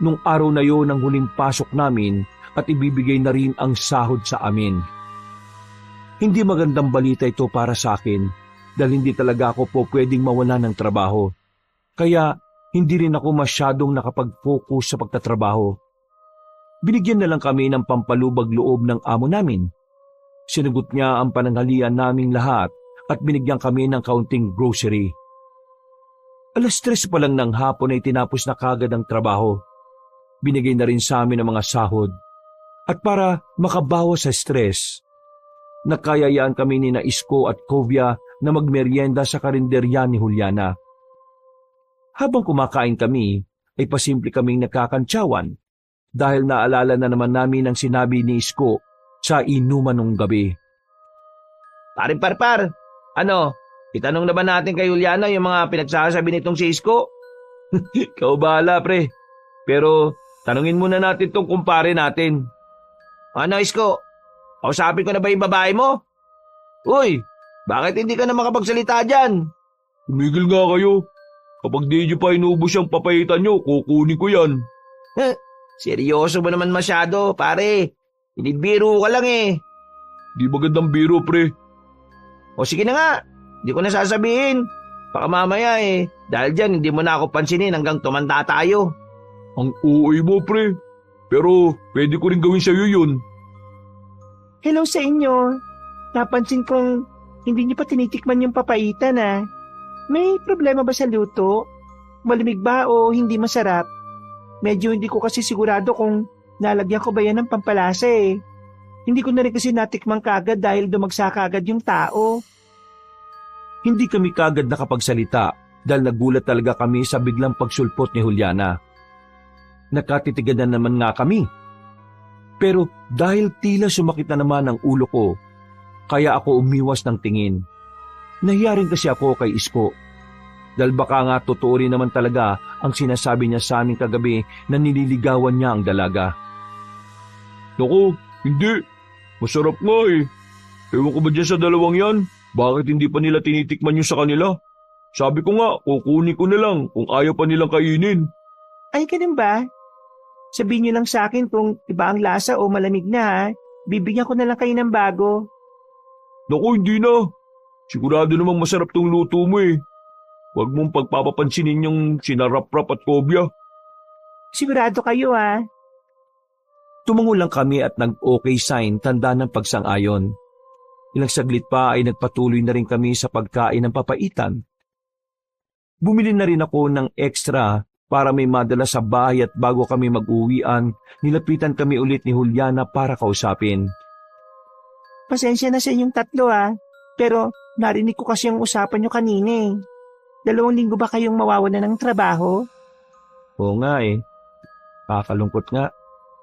Nung araw na yon ang huling pasok namin at ibibigay na rin ang sahod sa amin. Hindi magandang balita ito para sa akin dahil hindi talaga ako po pwedeng mawala ng trabaho. Kaya hindi rin ako masyadong nakapag-focus sa pagtatrabaho. Binigyan na lang kami ng pampalubag loob ng amo namin. Sinagot niya ang pananghalian naming lahat at binigyan kami ng kaunting grocery. 3:00 pa lang ng hapon ay tinapos na kagad ang trabaho. Binigay na rin sa amin ang mga sahod. At para makabawas sa stress, nagkayayaan kami ni na Isko at Kovia na magmeryenda sa karinderya ni Juliana. Habang kumakain kami, ay pasimple kaming nagkakantsawan dahil naalala na naman namin ang sinabi ni Isko sa inuman ng gabi. Paring Parpar, itanong na ba natin kay Juliana yung mga pinagsasabi nitong si Isko? Ikaw bahala, pre. Pero tanungin muna natin tong kumpare natin. Ano, Isko? Kausapin ko na ba yung babae mo? Uy, bakit hindi ka na makapagsalita dyan? Tumigil nga kayo. Kapag di nyo pa inubos yung papaitan nyo, kukunin ko yan. Seryoso ba naman masyado, pare? Inibiro ka lang eh. Di magandang biro, pre. O sige na nga, di ko na sasabihin. Baka mamaya dahil dyan hindi mo na ako pansinin hanggang tumanda tayo. Ang uoy mo, pre. Pero pwede ko rin gawin sa'yo yun. Hello sa inyo. Napansin kong hindi niyo pa tinitikman yung papaitan May problema ba sa luto? Malamig ba o hindi masarap? Medyo hindi ko kasi sigurado kung nalagyan ko ba yan ng pampalasa Hindi ko na rin kasi natikman kagad dahil dumagsa kagad yung tao. Hindi kami kagad nakapagsalita dahil nagulat talaga kami sa biglang pagsulpot ni Juliana. Nakatitigan na naman nga kami. Pero dahil tila sumakit na naman ang ulo ko, kaya ako umiwas ng tingin. Nahiya rin kasi ako kay Isko. Dahil baka nga totoo rin naman talaga ang sinasabi niya sa amin kagabi na nililigawan niya ang dalaga. Naku, hindi. Masarap nga Ewan ko ba dyan sa dalawang yan? Bakit hindi pa nila tinitikman yung sa kanila? Sabi ko nga, kukunin ko na lang kung ayaw pa nilang kainin. Ay, ganun ba? Sabihin niyo lang sa akin kung iba ang lasa o malamig na Bibigyan ko na lang kayo ng bago. Naku, hindi na. Sigurado namang masarap tong luto mo Huwag mong pagpapapansinin yung sinarap-rap at kobya. Sigurado kayo Tumango lang kami at nag-okay sign tanda ng pagsang-ayon. Ilang saglit pa ay nagpatuloy na rin kami sa pagkain ng papaitan. Bumili na rin ako ng extra para may madala sa bahay at bago kami mag-uwian, nilapitan kami ulit ni Juliana para kausapin. Pasensya na sa inyong tatlo pero narinig ko kasi ang usapan nyo kanina 2 linggo ba kayong mawawalan ng trabaho? Oo nga Kakalungkot nga.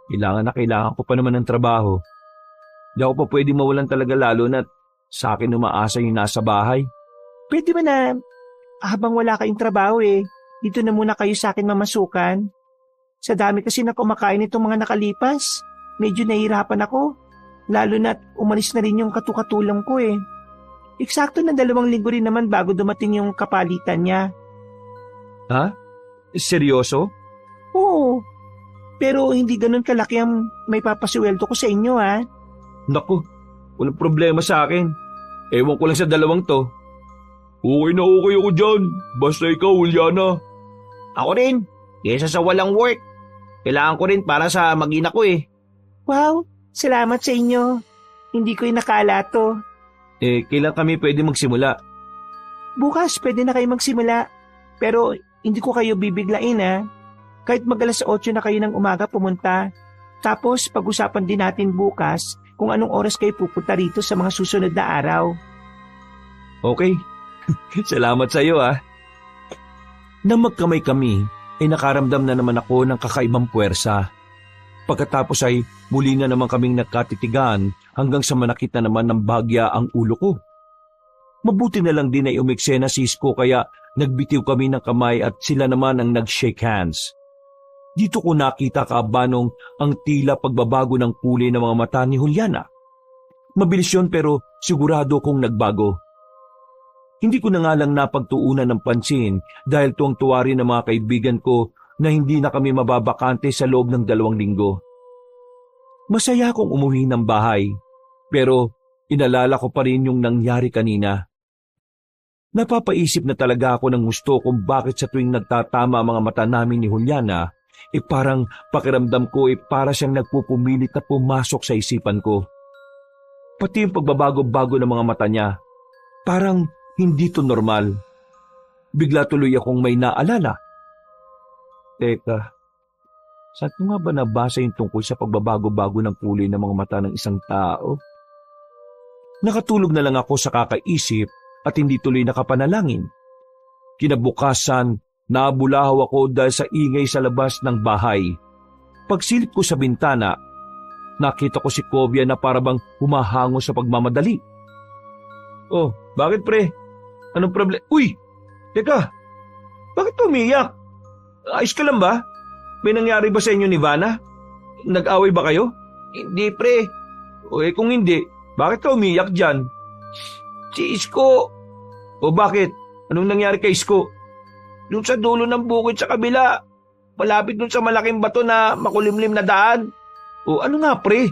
Kailangan ko pa naman ng trabaho. Di ako pa pwedeng mawalan talaga lalo na't sa akin umaasa yung nasa bahay. Pwede ba na habang wala kayong trabaho dito na muna kayo sa akin mamasukan? Sa dami kasi na kumakain itong mga nakalipas, medyo nahihirapan ako. Lalo na't umalis na rin yung katukatulang ko Eksakto na 2 linggo rin naman bago dumating yung kapalitan niya. Ha? Seryoso? Oo. Pero hindi ganun kalaki ang may papasweldo ko sa inyo Naku, walang problema sa akin. Ewan ko lang sa 2 to. Okay na okay ako dyan. Basta ikaw, Juliana. Ako rin. Kesa sa walang work. Kailangan ko rin para sa mag-ina ko Wow, salamat sa inyo. Hindi ko inakala to. Kailan kami pwede magsimula? Bukas pwede na kayo magsimula. Pero hindi ko kayo bibiglain Kahit mag-8 na kayo ng umaga pumunta. Tapos pag-usapan din natin bukas kung anong oras kayo pupunta rito sa mga susunod na araw. Okay. Salamat sa iyo Nang magkamay kami, ay nakaramdam na naman ako ng kakaibang puwersa. Pagkatapos ay muli na naman kaming nagkatitigan hanggang sa manakit na naman ng bahagya ang ulo ko. Mabuti na lang din ay umiksena si Isko kaya nagbitiw kami ng kamay at sila naman ang nag-shake hands. Dito ko nakita kaabanong ang tila pagbabago ng kulay ng mga mata ni Juliana. Mabilis yun pero sigurado kong nagbago. Hindi ko na nga lang napagtuunan ng pansin dahil tuwang-tuwa rin ng mga kaibigan ko na hindi na kami mababakante sa loob ng 2 linggo. Masaya akong umuwi ng bahay, pero inalala ko pa rin yung nangyari kanina. Napapaisip na talaga ako ng gusto kung bakit sa tuwing nagtatama ang mga mata namin ni Juliana, parang pakiramdam ko para siyang nagpupumilit na pumasok sa isipan ko. Pati yung pagbabago-bago ng mga mata niya, parang hindi to normal. Bigla tuloy akong may naalala. Teka, Saan ko nga ba nabasa yung tungkol sa pagbabago-bago ng kulay ng mga mata ng isang tao? Nakatulog na lang ako sa kakaisip at hindi tuloy nakapanalangin. Kinabukasan, nabulahaw ako dahil sa ingay sa labas ng bahay. Pagsilip ko sa bintana, nakita ko si Kovia na parabang humahango sa pagmamadali. Oh, bakit pre? Anong problema? Uy! Teka! Bakit umiyak? Ayos ka lang ba? May nangyari ba sa inyo ni Vanna? Nag-away ba kayo? Hindi pre. O kung hindi, bakit ka umiyak dyan? Si Isko. O bakit? Anong nangyari kay Isko? Doon sa dulo ng bukid sa kabila. Malapit doon sa malaking bato na makulimlim na daan. O ano nga pre?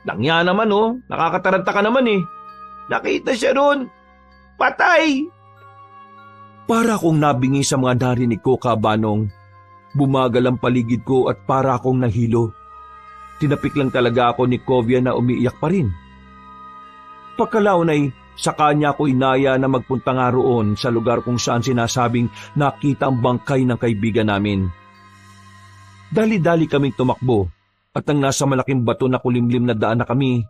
Langya naman nakakataranta ka naman eh. Nakita siya ron. Patay! Para akong nabingi sa mga narinig ko, Kabanong. Bumagal ang paligid ko at para akong nahilo. Tinapik lang talaga ako ni Kovia na umiiyak pa rin. Pagkalaon ay sa kanya ko inaya na magpunta nga roon sa lugar kung saan sinasabing nakita ang bangkay ng kaibigan namin. Dali-dali kaming tumakbo at nang nasa malaking bato na kulimlim na daan na kami,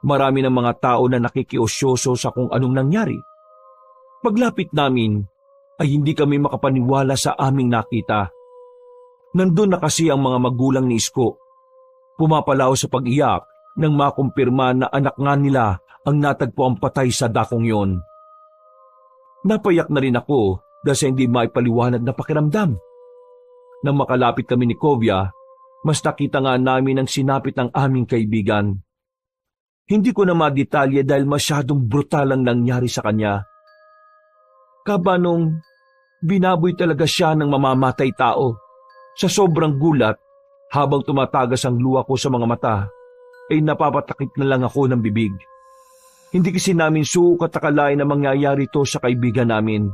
marami ng mga tao na nakikiosyoso sa kung anong nangyari. Paglapit namin ay hindi kami makapaniwala sa aming nakita. Nandun na kasi ang mga magulang ni Isko. Pumapalaw sa pag-iyak nang makumpirma na anak nga nila ang natagpo ang patay sa dakong yon. Napayak na rin ako dahil sa hindi maipaliwanag na pakiramdam. Nang makalapit kami ni Kovia, mas nakita nga namin ang sinapit ng aming kaibigan. Hindi ko na madetalye dahil masyadong brutal ang nangyari sa kanya. Kabanong, binaboy talaga siya ng mamamatay tao. Sa sobrang gulat, habang tumatagas ang luha ko sa mga mata, ay napapatakip na lang ako ng bibig. Hindi kasi namin sukat akalain na mangyayari ito sa kaibigan namin.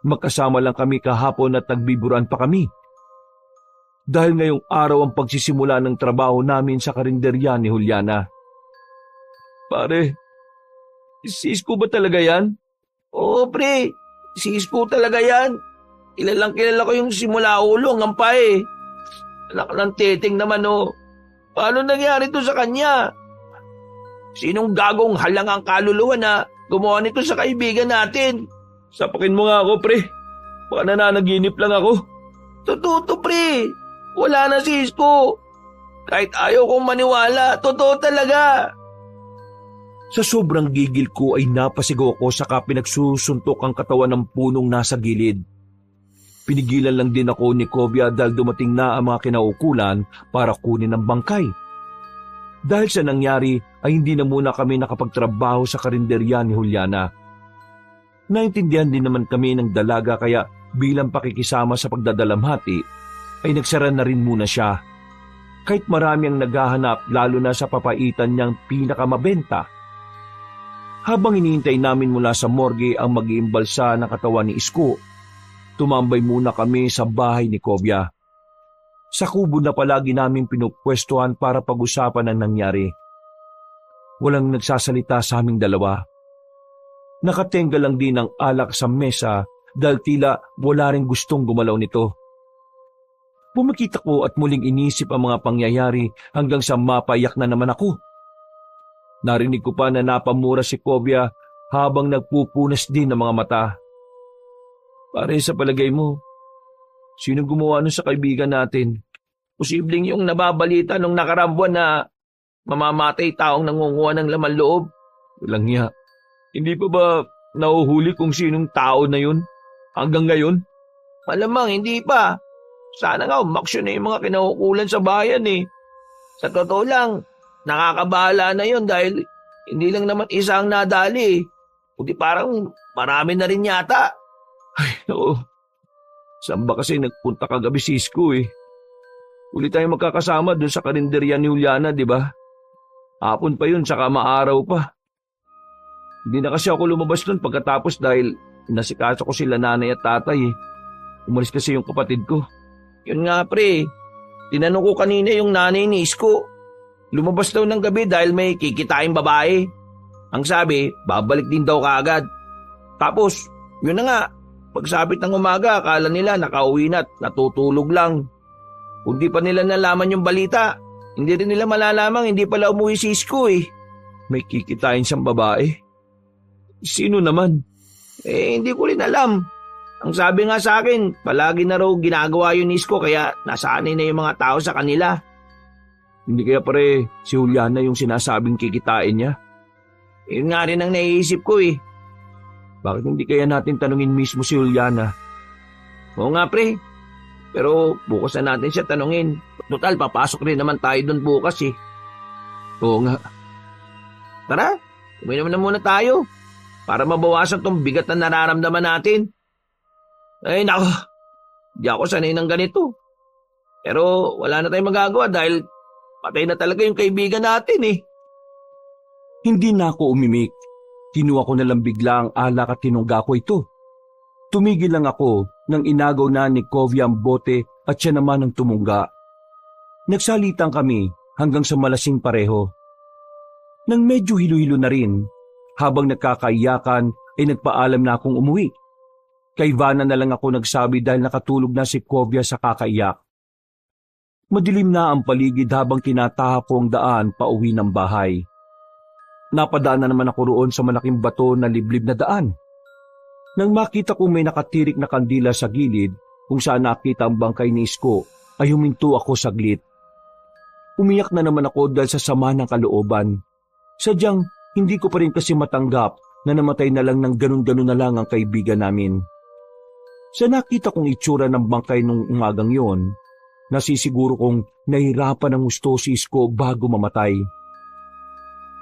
Magkasama lang kami kahapon at nagbiburan pa kami. Dahil ngayong araw ang pagsisimula ng trabaho namin sa karinderya ni Juliana. Pare, si Isko ba talaga yan? Oo pre, si Isko talaga yan. Kilalang kilala ko yung simula ulo hanggang pa eh. Anak ng Teteng naman Paano nangyari to sa kanya? Sinong gagong halang ang kaluluwa na gumawa nito sa kaibigan natin? Sapakin mo nga ako pre. Baka nananaginip lang ako. Totoo to pre. Wala na si Isko. Kahit ayaw kong maniwala, totoo talaga. Sa sobrang gigil ko ay napasigaw ako saka pinagsusuntok ang katawan ng punong nasa gilid. Pinigilan lang din ako ni Kovia dahil dumating na ang mga kinaukulan para kunin ang bangkay. Dahil sa nangyari ay hindi na muna kami nakapagtrabaho sa karinderya ni Juliana. Naintindihan din naman kami ng dalaga kaya bilang pakikisama sa pagdadalamhati ay nagsara na rin muna siya. Kahit marami ang naghahanap lalo na sa papaitan niyang pinakamabenta. Habang hinihintay namin mula sa morgue ang mag-iimbalsa ng katawan ni Isko, tumambay muna kami sa bahay ni Kovia. Sa kubo na palagi namin pinupwestuhan para pag-usapan ang nangyari. Walang nagsasalita sa aming dalawa. Nakatenga lang din ang alak sa mesa dahil tila wala rin gustong gumalaw nito. Pumakita ko at muling inisip ang mga pangyayari hanggang sa mapayak na naman ako. Narinig ko pa na napamura si Kovia habang nagpupunas din ng mga mata. Pare, sa palagay mo, sino gumawa nun sa kaibigan natin? Posibleng yung nababalita nung nakarambuan na mamamatay taong nangunguha ng laman loob. Walang hiya. Hindi pa ba nahuhuli kung sinong tao na yun? Hanggang ngayon? Malamang hindi pa. Sana nga umaksyon na yung mga kinaukulan sa bayan eh. Sa totoo lang, nakakabahala na yun dahil hindi lang naman isa ang nadali eh. Kundi parang marami na rin yata. Ay, naku. Saan ba kasi nagpunta kagabi si Isko eh? Uli tayo magkakasama dun sa karinderya ni Juliana, di ba? Hapon pa yun, saka maaraw pa. Hindi na kasi ako lumabas dun pagkatapos dahil nasikaso ko sila nanay at tatay eh. Umalis kasi yung kapatid ko. Yun nga pre, tinanong ko kanina yung nanay ni Isko. Lumabas daw ng gabi dahil may kikitain babae. Ang sabi, babalik din daw kaagad. Tapos, yun na nga, pagsabit ng umaga, akala nila nakauwi na at natutulog lang. Kung di pa nila nalaman yung balita, hindi rin nila malalamang hindi pala umuwi si Isko eh. May kikitain siyang babae. Sino naman? Hindi ko rin alam. Ang sabi nga sa akin, palagi na raw ginagawa yun ni Isko kaya nasanay na yung mga tao sa kanila. Hindi kaya pare si Juliana yung sinasabing kikitain niya? Yun nga rin ang naiisip ko eh. Bakit hindi kaya natin tanungin mismo si Juliana? Oo nga pre, pero bukas na natin siya tanungin. Total, papasok rin naman tayo doon bukas eh. Oo nga. Tara, uminom na muna tayo para mabawasan tong bigat na nararamdaman natin. Ay nako, di ako sanay ng ganito. Pero wala na tayong magagawa dahil patay na talaga yung kaibigan natin eh. Hindi na ako umimik. Kinuha ko na lang bigla ang alak at tinungga ko ito. Tumigil lang ako nang inagaw na ni Kovia ang bote at siya naman ang tumungga. Nagsalitan kami hanggang sa malasing pareho. Nang medyo hilo-hilo na rin, habang nagkakaiyakan ay nagpaalam na akong umuwi. Kay Vanna na lang ako nagsabi dahil nakatulog na si Kovia sa kakaiyak. Madilim na ang paligid habang tinataha ko ang daan pauwi ng bahay. Napadaan na naman ako roon sa malaking bato na liblib na daan. Nang makita kong may nakatirik na kandila sa gilid kung saan nakita ang bangkay ni Isko, ay huminto ako saglit. Umiyak na naman ako dahil sa sama ng kalooban. Sadyang hindi ko pa rin kasi matanggap na namatay na lang ng ganun-ganun na lang ang kaibigan namin. Sa nakita kong itsura ng bangkay nung umagang yon, nasisiguro kong nahirapan ng gusto si Isko bago mamatay.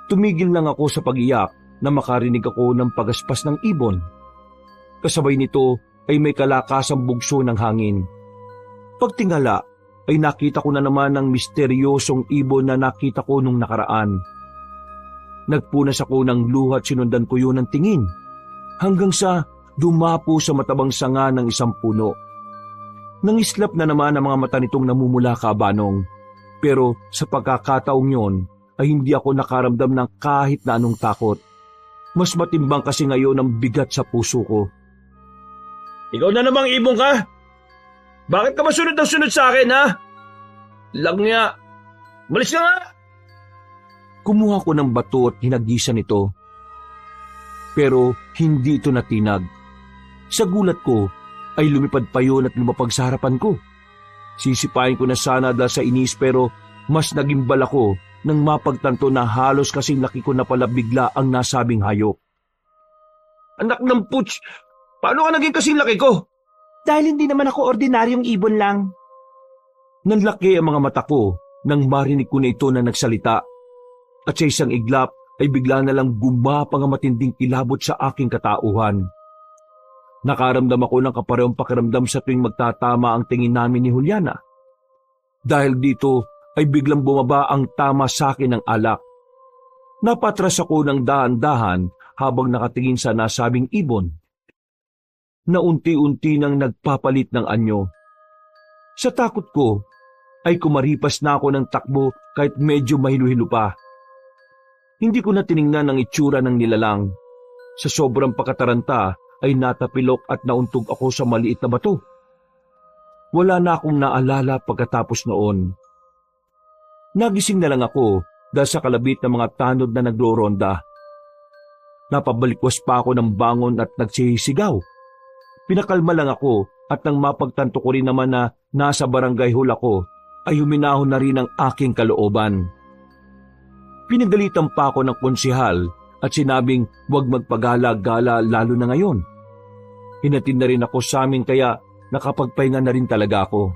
Tumigil lang ako sa pag-iyak na makarinig ako ng pagaspas ng ibon. Kasabay nito ay may kalakasang bugso ng hangin. Pagtingala ay nakita ko na naman ang misteryosong ibon na nakita ko nung nakaraan. Nagpunas ako ng luha at sinundan ko yun ng tingin hanggang sa dumapo sa matabang sanga ng isang puno. Nangislap na naman ang mga mata nitong namumula kabanong, pero sa pagkakataong yon ay hindi ako nakaramdam ng kahit na anong takot. Mas matimbang kasi ngayon ang bigat sa puso ko. Ikaw na namang ibong ka? Bakit ka ba sunod ng sunod sa akin ha? Lagnya, malis ka nga! Kumuha ko ng bato at hinagisan ito. Pero hindi ito natinag. Sa gulat ko ay lumipad pa yun at lumapag sa harapan ko. Sisipain ko na sana dahil sa inis pero mas nagimbal ako nang mapagtanto na halos kasing laki ko na pala bigla ang nasabing hayop. Anak ng putsch! Paano ka naging kasing laki ko? Dahil hindi naman ako ordinaryong ibon lang. Nanlaki ang mga mata ko nang marinig ko na ito na nagsalita. At sa isang iglap ay bigla na lang gumapang ang matinding kilabot sa aking katauhan. Nakaramdam ako ng kaparehong pakiramdam sa tuwing magtatama ang tingin namin ni Juliana. Dahil dito ay biglang bumaba ang tama sa akin ng alak. Napatras ako ng dahan-dahan habang nakatingin sa nasabing ibon. Na unti-unti nang nagpapalit ng anyo. Sa takot ko ay kumaripas na ako ng takbo kahit medyo mahilo-hilo pa. Hindi ko na tiningnan ang itsura ng nilalang. Sa sobrang pakataranta ay natapilok at nauntog ako sa maliit na bato. Wala na akong naalala pagkatapos noon. Nagising na lang ako dahil sa kalabit ng mga tanod na nagro-ronda. Napabalikwas pa ako ng bangon at nagsisigaw. Pinakalma lang ako at nang mapagtanto ko rin naman na nasa barangay hall ako, ay huminahon na rin ang aking kalooban. Pinagalitan pa ako ng konsihal at sinabing huwag magpagala-gala lalo na ngayon. Hinatid na rin ako sa amin kaya nakapagpahinga na rin talaga ako.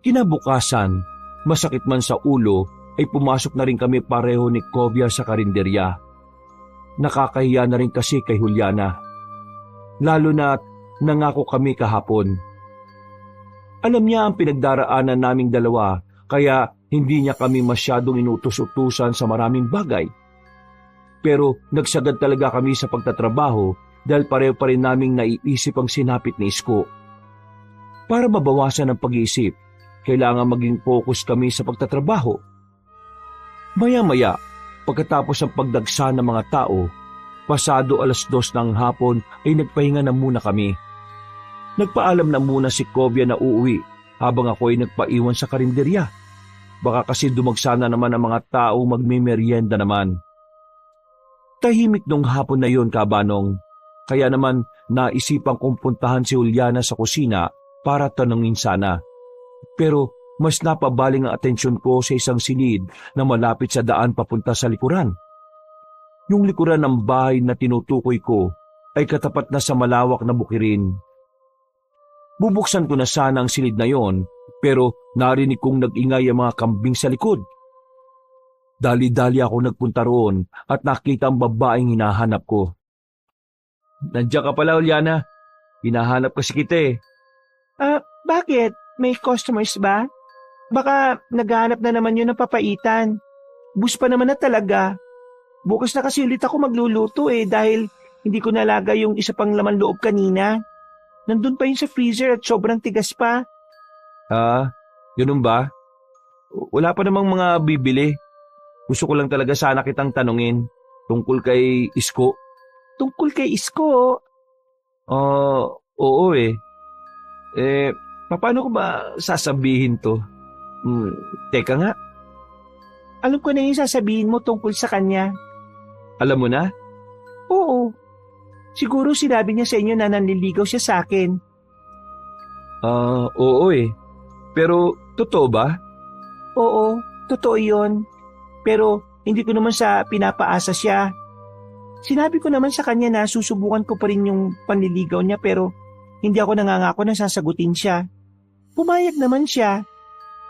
Kinabukasan, masakit man sa ulo ay pumasok na rin kami pareho ni Kovia sa karinderya. Nakakahiya na rin kasi kay Juliana. Lalo na nangako kami kahapon. Alam niya ang pinagdaraanan naming dalawa kaya hindi niya kami masyadong inutos-utusan sa maraming bagay. Pero nagsagad talaga kami sa pagtatrabaho dahil pareho pa rin naming naiisip ang sinapit ni Isko. Para mabawasan ang pag-iisip, kailangan maging focus kami sa pagtatrabaho. Maya-maya, pagkatapos ang pagdagsa ng mga tao, pasado 2:00 ng hapon ay nagpahinga na muna kami. Nagpaalam na muna si Kovia na uuwi habang ako ay nagpaiwan sa karinderya. Baka kasi dumagsana naman ang mga tao magmemeryenda naman. Tahimik nung hapon na yon, Kabanong. Kaya naman naisipang kong puntahan si Juliana sa kusina para tanungin sana. Pero mas napabaling ang atensyon ko sa isang silid na malapit sa daan papunta sa likuran. Yung likuran ng bahay na tinutukoy ko ay katapat na sa malawak na bukirin. Bubuksan ko na sana ang silid na yon, pero narinig kong nag-ingay ang mga kambing sa likod. Dali-dali ako nagpunta roon at nakita ang babaeng hinahanap ko. Nandiyan ka pala, Juliana. Hinahanap kasi kita eh. Bakit? May customers ba? Baka naghahanap na naman yun ng papaitan. Bus pa naman na talaga. Bukas na kasi ulit ako magluluto dahil hindi ko nalaga yung isa pang laman loob kanina. Nandun pa yun sa freezer at sobrang tigas pa. Ganun ba? Wala pa namang mga bibili. Gusto ko lang talaga sana kitang tanungin tungkol kay Isko. Tungkol kay Isko? Oo eh. Paano ko ba sasabihin to? Teka nga. Alam ko na yung sasabihin mo tungkol sa kanya. Alam mo na? Oo. Siguro sinabi niya sa inyo na nanliligaw siya sa akin. Oo eh. Pero totoo ba? Oo, totoo yun. Pero hindi ko naman sa pinapaasa siya. Sinabi ko naman sa kanya na susubukan ko pa rin yung panliligaw niya pero hindi ako nangangako na sasagutin siya. Pumayag naman siya.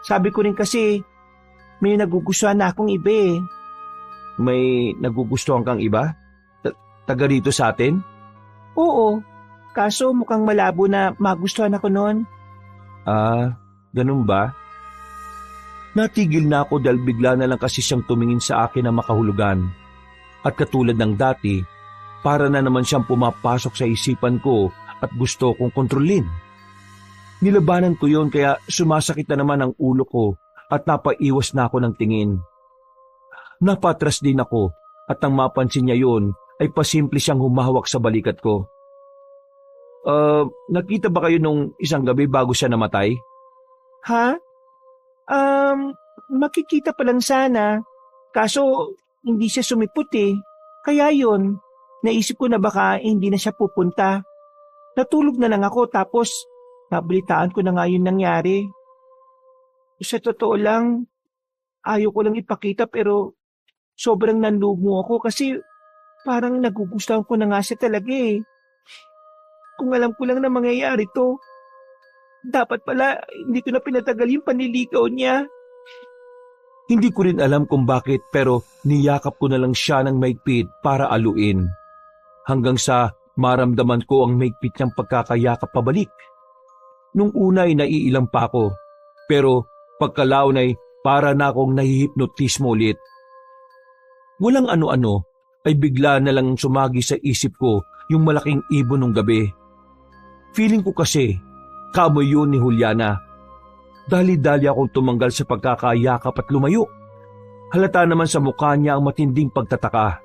Sabi ko rin kasi may nagugustuhan na akong iba eh. May nagugustuhan kang iba? Taga rito sa atin? Oo, kaso mukhang malabo na magustuhan ako noon. Ganun ba? Natigil na ako dahil bigla na lang kasi siyang tumingin sa akin na makahulugan. At katulad ng dati, para na naman siyang pumapasok sa isipan ko at gusto kong kontrolin. Nilabanan ko yon kaya sumasakit na naman ang ulo ko at napaiwas na ako ng tingin. Napatras din ako at nang mapansin niya yon ay pasimple siyang humahawak sa balikat ko. Nakita ba kayo nung isang gabi bago siya namatay? Ha? Makikita pa lang sana. Kaso, hindi siya sumipot eh. Kaya yun, naisip ko na baka hindi na siya pupunta. Natulog na lang ako tapos nabalitaan ko na nga yun nangyari. Sa totoo lang, ayaw ko lang ipakita pero sobrang nanlumo ako kasi parang nagugustuhan ko na nga siya talaga eh. Kung alam ko lang na mangyayari to, dapat pala hindi ko na pinatagal yung panliligaw niya. Hindi ko rin alam kung bakit pero niyakap ko na lang siya ng maigpit para aluin. Hanggang sa maramdaman ko ang maigpit niyang pagkakayakap pabalik. Nung una ay naiilang pa ako, pero pagkalaon ay para na akong nahihipnotismo ulit. Walang ano-ano ay bigla na lang sumagi sa isip ko yung malaking ibon ng gabi. Feeling ko kasi kamoy yun ni Juliana. Dali-dali akong tumanggal sa pagkakayakap at lumayo. Halata naman sa mukha niya ang matinding pagtataka.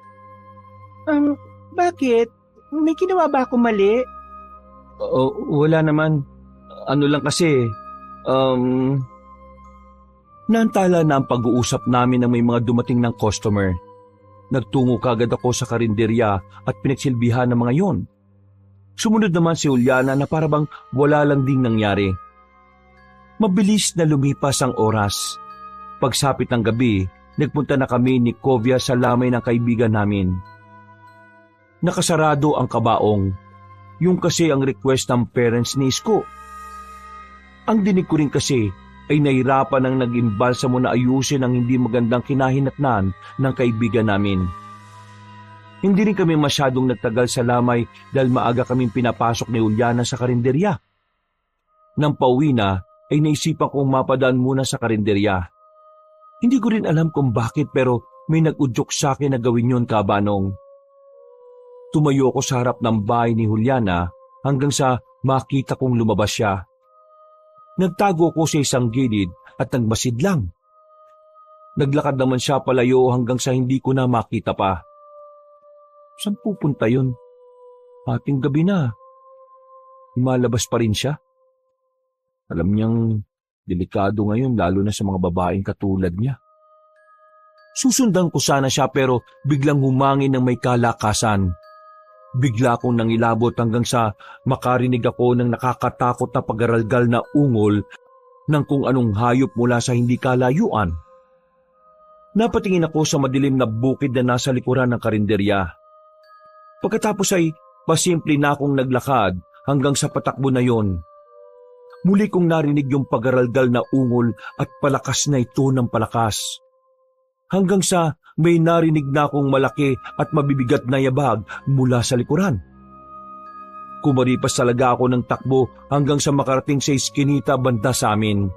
Bakit? May ginawa ba ako mali? Wala naman. Ano lang kasi, naantala na ang pag-uusap namin ng may mga dumating ng customer. Nagtungo kagad ako sa karinderya at pinagsilbihan ng mga yon. Sumunod naman si Juliana na parabang wala lang ding nangyari. Mabilis na lumipas ang oras. Pagsapit ng gabi, nagpunta na kami ni Kovia sa lamay ng kaibigan namin. Nakasarado ang kabaong. Yung kasi ang request ng parents ni Isko. Ang dinig ko rin kasi ay nahirapan ang nag-imbalsa mo na ayusin ang hindi magandang kinahinatnan ng kaibigan namin. Hindi rin kami masyadong nagtagal sa lamay dahil maaga kaming pinapasok ni Juliana sa karinderya. Nang pauwi na, ay naisipan kong mapadaan muna sa karinderya. Hindi ko rin alam kung bakit pero may nag-udyok sa akin na gawin yun, Kabanong. Tumayo ako sa harap ng bahay ni Juliana hanggang sa makita kong lumabas siya. Nagtago ko sa isang gilid at nagmasid lang. Naglakad naman siya palayo hanggang sa hindi ko na makita pa. Saan pupunta yun? Ating gabi na. Lumalabas pa rin siya. Alam niyang Delikado ngayon lalo na sa mga babaeng katulad niya. Susundan ko sana siya pero biglang humangin ng may kalakasan. Bigla akong nangilabot hanggang sa makarinig ako ng nakakatakot na pagaralgal na ungol ng kung anong hayop mula sa hindi kalayuan. Napatingin ako sa madilim na bukid na nasa likuran ng karinderya. Pagkatapos ay pasimple na akong naglakad hanggang sa patakbo na yon. Muli kong narinig yung pagaralgal na ungol at palakas na ito ng palakas. Hanggang sa may narinig na akong malaki at mabibigat na yabag mula sa likuran. Kumaripas talaga ako ng takbo hanggang sa makarating sa iskinita banda sa amin.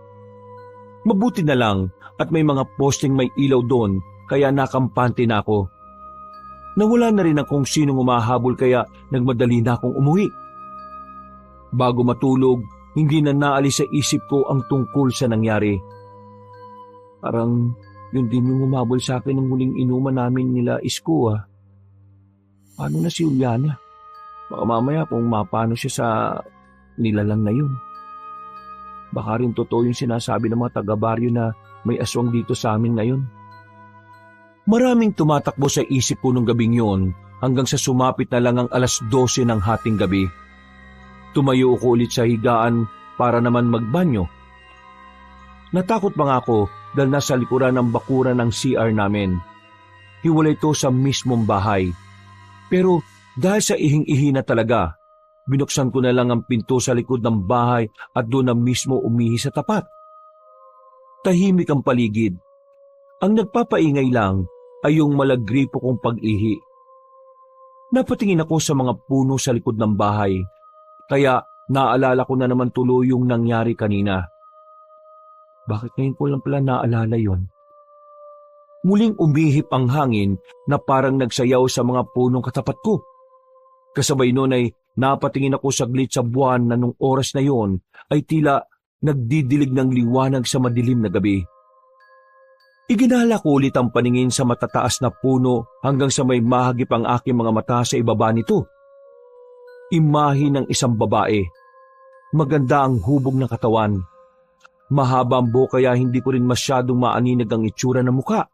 Mabuti na lang at may mga posting may ilaw doon kaya nakampante na ako. Nawala na rin ang kung sinong umahabol kaya nagmadali na akong umuwi. Bago matulog, hindi na naalis sa isip ko ang tungkol sa nangyari. Parang yun din yung umabol sa akin ng huling inuman namin nila Isko. Paano na si Juliana? Baka mamaya kung mapano siya sa nilalang na yun. Baka rin totoo yung sinasabi ng mga taga-baryo na may aswang dito sa amin ngayon. Maraming tumatakbo sa isip ko nung gabing yun hanggang sa sumapit na lang ang 12:00 ng hating gabi. Tumayo ako ulit sa higaan para naman magbanyo. Natakot pa nga ako dahil nasa likuran ng bakuran ng CR namin. Hiwalay ito sa mismong bahay. Pero dahil sa ihing-ihi na talaga, binuksan ko na lang ang pinto sa likod ng bahay at doon na mismo umihi sa tapat. Tahimik ang paligid. Ang nagpapaingay lang ay yung malagripo kong pag-ihi. Napatingin ako sa mga puno sa likod ng bahay, kaya naalala ko na naman tuloy yung nangyari kanina. Bakit ngayon ko lang pala naalala yon? Muling umihip ang hangin na parang nagsayaw sa mga punong katapat ko. Kasabay noon ay napatingin ako saglit sa buwan na nung oras na yon ay tila nagdidilig ng liwanag sa madilim na gabi. Iginala ko ulit ang paningin sa matataas na puno hanggang sa may mahagip ang aking mga mata sa ibaba nito. Imahe ng isang babae. Maganda ang hubog ng katawan. Mahaba ang buhok kaya hindi ko rin masyadong maaninag ang itsura ng muka.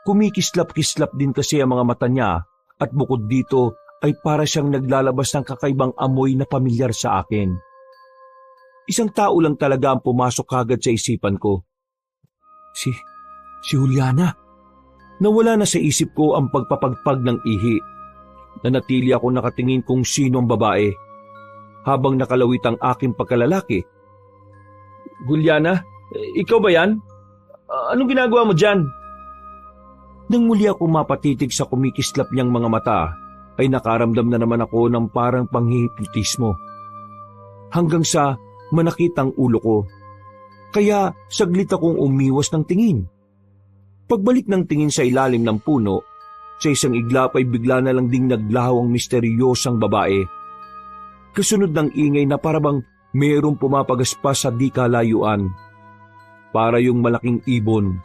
Kumikislap-kislap din kasi ang mga mata niya at bukod dito ay para siyang naglalabas ng kakaibang amoy na pamilyar sa akin. Isang tao lang talaga ang pumasok kagad sa isipan ko. Si Juliana. Nawala na sa isip ko ang pagpapagpag ng ihi. Nanatili ako nakatingin kung sino ang babae. Habang nakalawit ang aking pagkalalaki. Juliana, ikaw ba yan? Anong ginagawa mo dyan? Nang muli ako mapatitig sa kumikislap niyang mga mata, ay nakaramdam na naman ako ng parang panghihipnotismo. Hanggang sa manakitang ulo ko. Kaya saglit akong umiwas ng tingin. Pagbalik ng tingin sa ilalim ng puno, sa isang iglap ay bigla na lang ding naglahaw ang misteryosang babae. Kasunod ng ingay na parabang mayroong pumapagaspas sa di kalayuan. Para yung malaking ibon.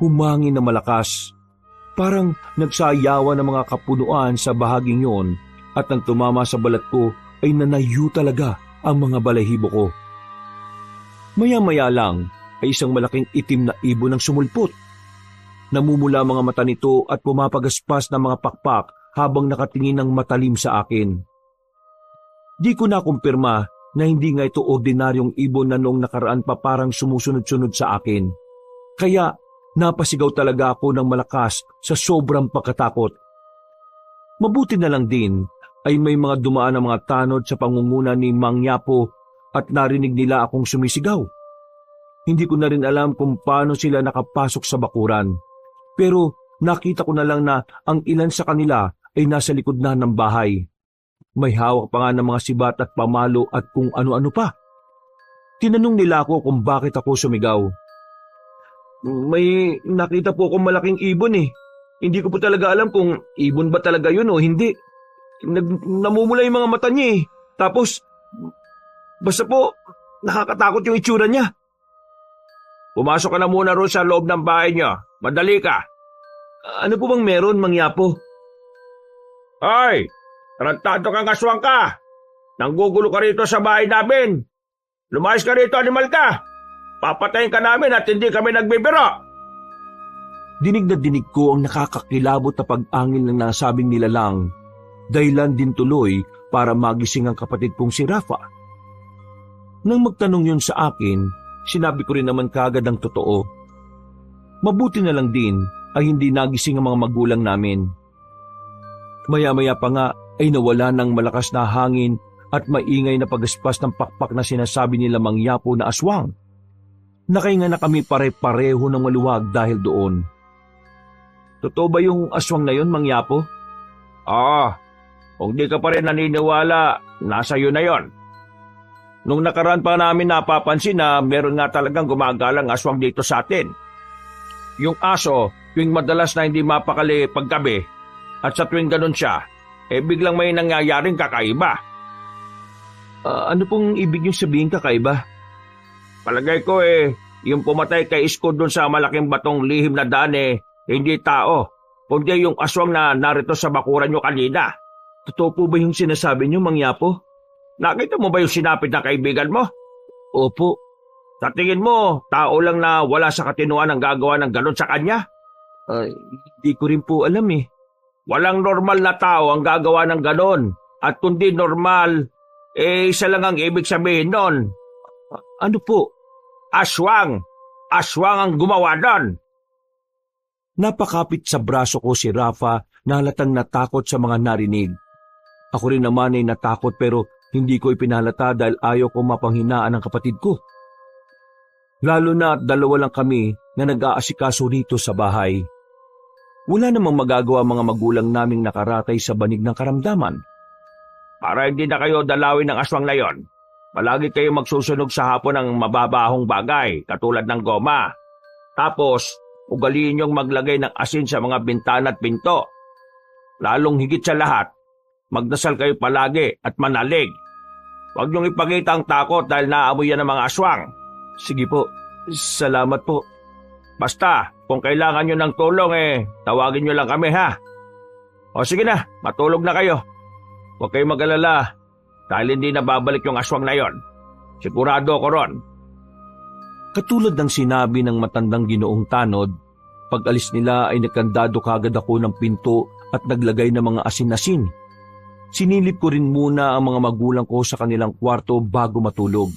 Humangin na malakas. Parang nagsayawan ng mga kapunuan sa bahaging yon at nang tumama sa balat ko ay nanayo talaga ang mga balahibo ko. Maya-maya lang ay isang malaking itim na ibon ang sumulpot. Namumula mga mata nito at pumapagaspas ng mga pakpak habang nakatingin ng matalim sa akin. Di ko na kumpirma na hindi nga ito ordinaryong ibon na noong nakaraan pa parang sumusunod-sunod sa akin. Kaya napasigaw talaga ako ng malakas sa sobrang pagkatakot. Mabuti na lang din ay may mga dumaan na mga tanod sa pangunguna ni Mang Yapo at narinig nila akong sumisigaw. Hindi ko na rin alam kung paano sila nakapasok sa bakuran. Pero nakita ko na lang na ang ilan sa kanila ay nasa likod na ng bahay. May hawak pa nga ng mga sibat at pamalo at kung ano-ano pa. Tinanong nila ako kung bakit ako sumigaw. May nakita po akong malaking ibon eh. Hindi ko po talaga alam kung ibon ba talaga yun o hindi. Namumula yung mga mata niya eh. Tapos, basta po, nakakatakot yung itsura niya. Pumasok ka na muna roon sa loob ng bahay niya. Madali ka. Ano po bang meron, Mang Yapo? Ay! Tarantado kang aswang ka! Nanggugulo ka rito sa bahay namin! Lumayas ka rito, animal ka! papatayin ka namin at hindi kami nagbibiro. Dinig na dinig ko ang nakakakilabot na pag-angil ng nasabing nilalang, dahilan din tuloy para magising ang kapatid kong si Rafa. Nang magtanong yun sa akin, sinabi ko rin naman kaagad ang totoo. Mabuti na lang din ay hindi nagising ang mga magulang namin. Maya-maya pa nga ay nawala ng malakas na hangin at maingay na pagaspas ng pakpak na sinasabi nila Mangyapo na aswang. Nakahinga na kami pare-pareho ng maluwag dahil doon. Totoo ba yung aswang na yun, Mangyapo? Oo, kung di ka pa rin naniniwala, nasa iyo na yon. Nung nakaraan pa namin napapansin na meron nga talagang gumagalang aswang dito sa atin. Yung aso, tuwing madalas na hindi mapakali paggabi, at sa tuwing ganun siya, biglang may nangyayaring kakaiba. Ano pong ibig niyong sabihin kakaiba? Palagay ko yung pumatay kay Isko doon sa malaking batong lihim na daan hindi tao, kundi yung aswang na narito sa bakuran nyo kanina. Totoo po ba yung sinasabi niyo, Mangyapo? Nakita mo ba yung sinapit na kaibigan mo? Opo. Sa tingin mo, tao lang na wala sa katinuan ang gagawa ng ganun sa kanya? Hindi ko rin po alam eh. Walang normal na tao ang gagawa ng ganun. At kung di normal, isa lang ang ibig sabihin nun. Ano po? Aswang! Aswang ang gumawa nun! Napakapit sa braso ko si Rafa na halatang natakot sa mga narinig. Ako rin naman ay natakot pero hindi ko ipinalata dahil ayaw ko mapanghinaan ang kapatid ko. Lalo na dalawa lang kami na nag-aasikaso rito sa bahay. Wala namang magagawa mga magulang naming nakaratay sa banig ng karamdaman. Para hindi na kayo dalawin ng aswang na yon, palagi kayo magsusunog sa hapon ng mababahong bagay katulad ng goma. Tapos, ugaliin niyong maglagay ng asin sa mga bintana at pinto. Lalong higit sa lahat, magdasal kayo palagi at manalig. Huwag niyong ipakita ang takot dahil naamoy yan ng mga aswang. Sige po, salamat po. Basta, kung kailangan niyo ng tulong tawagin niyo lang kami ha. O sige na, matulog na kayo. Huwag kayong mag-alala dahil hindi na babalik yung aswang na yon. Sigurado ko ron. Katulad ng sinabi ng matandang Ginoong Tanod, pag-alis nila ay nakandado kagad ako ng pinto at naglagay ng mga asin-asin. Sinilip ko rin muna ang mga magulang ko sa kanilang kwarto bago matulog.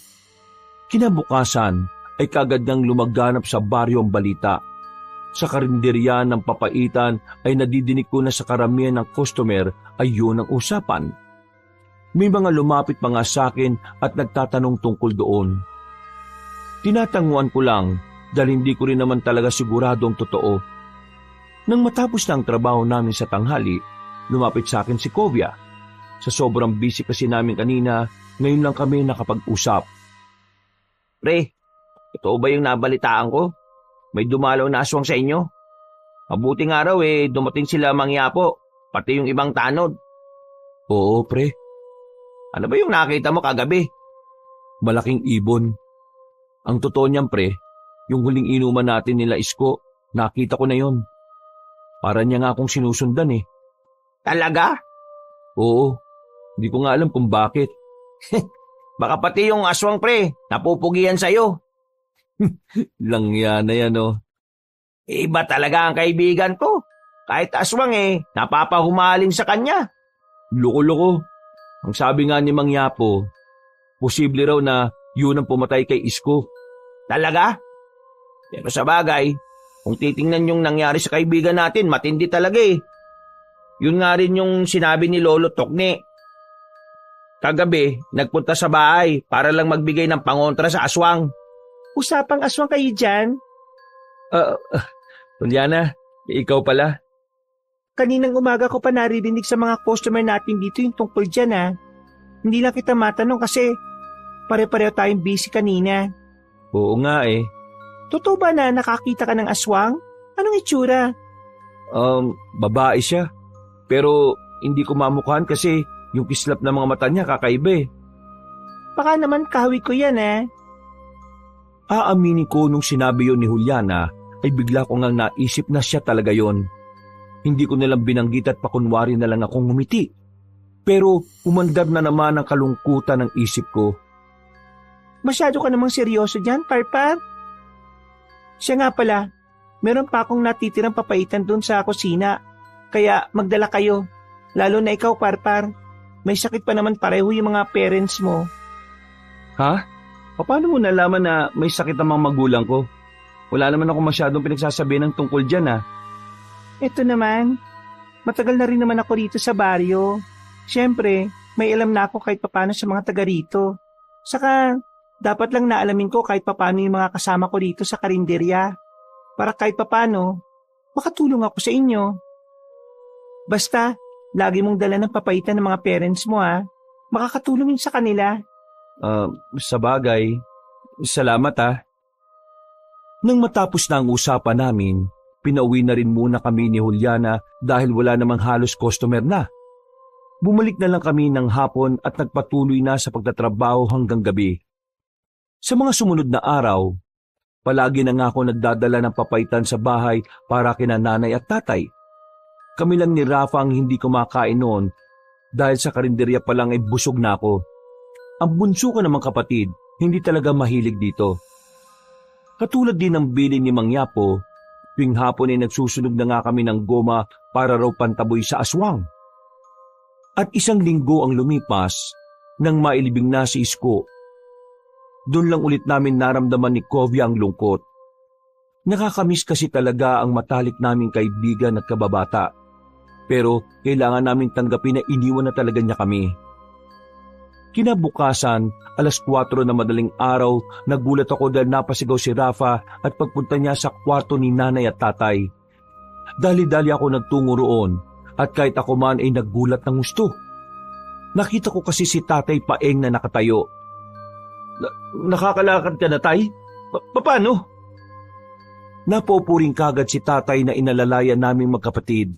Kinabukasan ay kagad nang lumaganap sa baryo ang balita. Sa karinderya ng papaitan ay nadidinig ko na sa karamihan ng customer ay yun ang usapan. May mga lumapit pa nga sa akin at nagtatanong tungkol doon. Tinatanguan ko lang dahil hindi ko rin naman talaga sigurado ang totoo. Nang matapos na ang trabaho namin sa tanghali, lumapit sa akin si Kovia. Sa sobrang busy kasi namin kanina, ngayon lang kami nakapag-usap. Pre, totoo ba yung nabalitaan ko? May dumalaw na aswang sa inyo? Mabuting araw dumating sila Mangyapo, pati yung ibang tanod. Oo, pre. Ano ba yung nakita mo kagabi? Malaking ibon. Ang totoo niyan, pre, yung huling inuman natin nila Isko, nakita ko na yon. Para niya nga akong sinusundan Talaga? Oo, hindi ko nga alam kung bakit. Baka pati yung aswang, pre, napupugian sa'yo. Langya na yan, oh. Iba talaga ang kaibigan ko. Kahit aswang napapahumaling sa kanya. Loko-loko. Ang sabi nga ni Mangyapo, posible raw na yun ang pumatay kay Isko. Talaga? Pero sa bagay, kung titingnan yung nangyari sa kaibigan natin, matindi talaga Yun nga rin yung sinabi ni Lolo Tokne. Kagabi, nagpunta sa bahay para lang magbigay ng pangontra sa aswang. Usapang aswang kayo dyan? Juliana, ikaw pala. Kaninang umaga ko pa naririnig sa mga customer natin dito yung tungkol dyan Hindi lang kita matanong kasi pare-pareho tayong busy kanina. Oo nga Totoo ba na nakakita ka ng aswang? Anong itsura? Babae siya. Pero hindi ko mamukhaan kasi yung kislap ng mga mata niya kakaiba Baka naman kahawi ko yan Aaminin ko nung sinabi yon ni Juliana ay bigla ko ngang naisip na siya talaga yon. Hindi ko nalang binanggit at pakunwari na lang akong ngumiti. Pero umandar na naman ang kalungkutan ng isip ko. Masyado ka namang seryoso dyan, Parpar. Siya nga pala, meron pa akong natitirang papaitan doon sa kusina. Kaya magdala kayo, lalo na ikaw, Parpar. May sakit pa naman pareho yung mga parents mo. Ha? Paano mo nalaman na may sakit ang mga magulang ko? Wala naman ako masyadong pinagsasabi ng tungkol dyan Ito naman, matagal na rin naman ako rito sa baryo. Siyempre, may alam na ako kahit papano sa mga taga rito. Saka, dapat lang naalamin ko kahit papano yung mga kasama ko rito sa karinderya. Para kahit papano, makatulong ako sa inyo. Basta, lagi mong dala ng papaitan ng mga parents mo Makakatulong yun sa kanila. Sa bagay, salamat Nang matapos na ang usapan namin, pinauwi na rin muna kami ni Juliana dahil wala namang halos customer na. Bumalik na lang kami ng hapon at nagpatuloy na sa pagtatrabaho hanggang gabi. Sa mga sumunod na araw, palagi na nga ako nagdadala ng papaitan sa bahay para kina nanay at tatay. Kami lang ni Rafa ang hindi kumakain noon dahil sa karinderya pa lang ay busog na ako. Ang bunso ko namang kapatid, hindi talaga mahilig dito. Katulad din ng bilin ni Mang Yapo, tuwing hapon ay nagsusunog na nga kami ng goma para raw pantaboy sa aswang. At 1 linggo ang lumipas nang mailibing na si Isko. Doon lang ulit namin naramdaman ni Kovia ang lungkot. Nakakamiss kasi talaga ang matalik naming kaibigan at kababata. Pero kailangan naming tanggapin na iniwan na talaga niya kami. Kinabukasan, 4:00 na madaling araw, nagulat ako dahil napasigaw si Rafa at pagpunta niya sa kwarto ni nanay at tatay. Dali-dali ako nagtungo roon at kahit ako man ay naggulat ng gusto. Nakita ko kasi si tatay Paeng na nakatayo. Nakakalakad ka na, tay? Paano? Napupuring kagad si tatay na inalalayan naming magkapatid.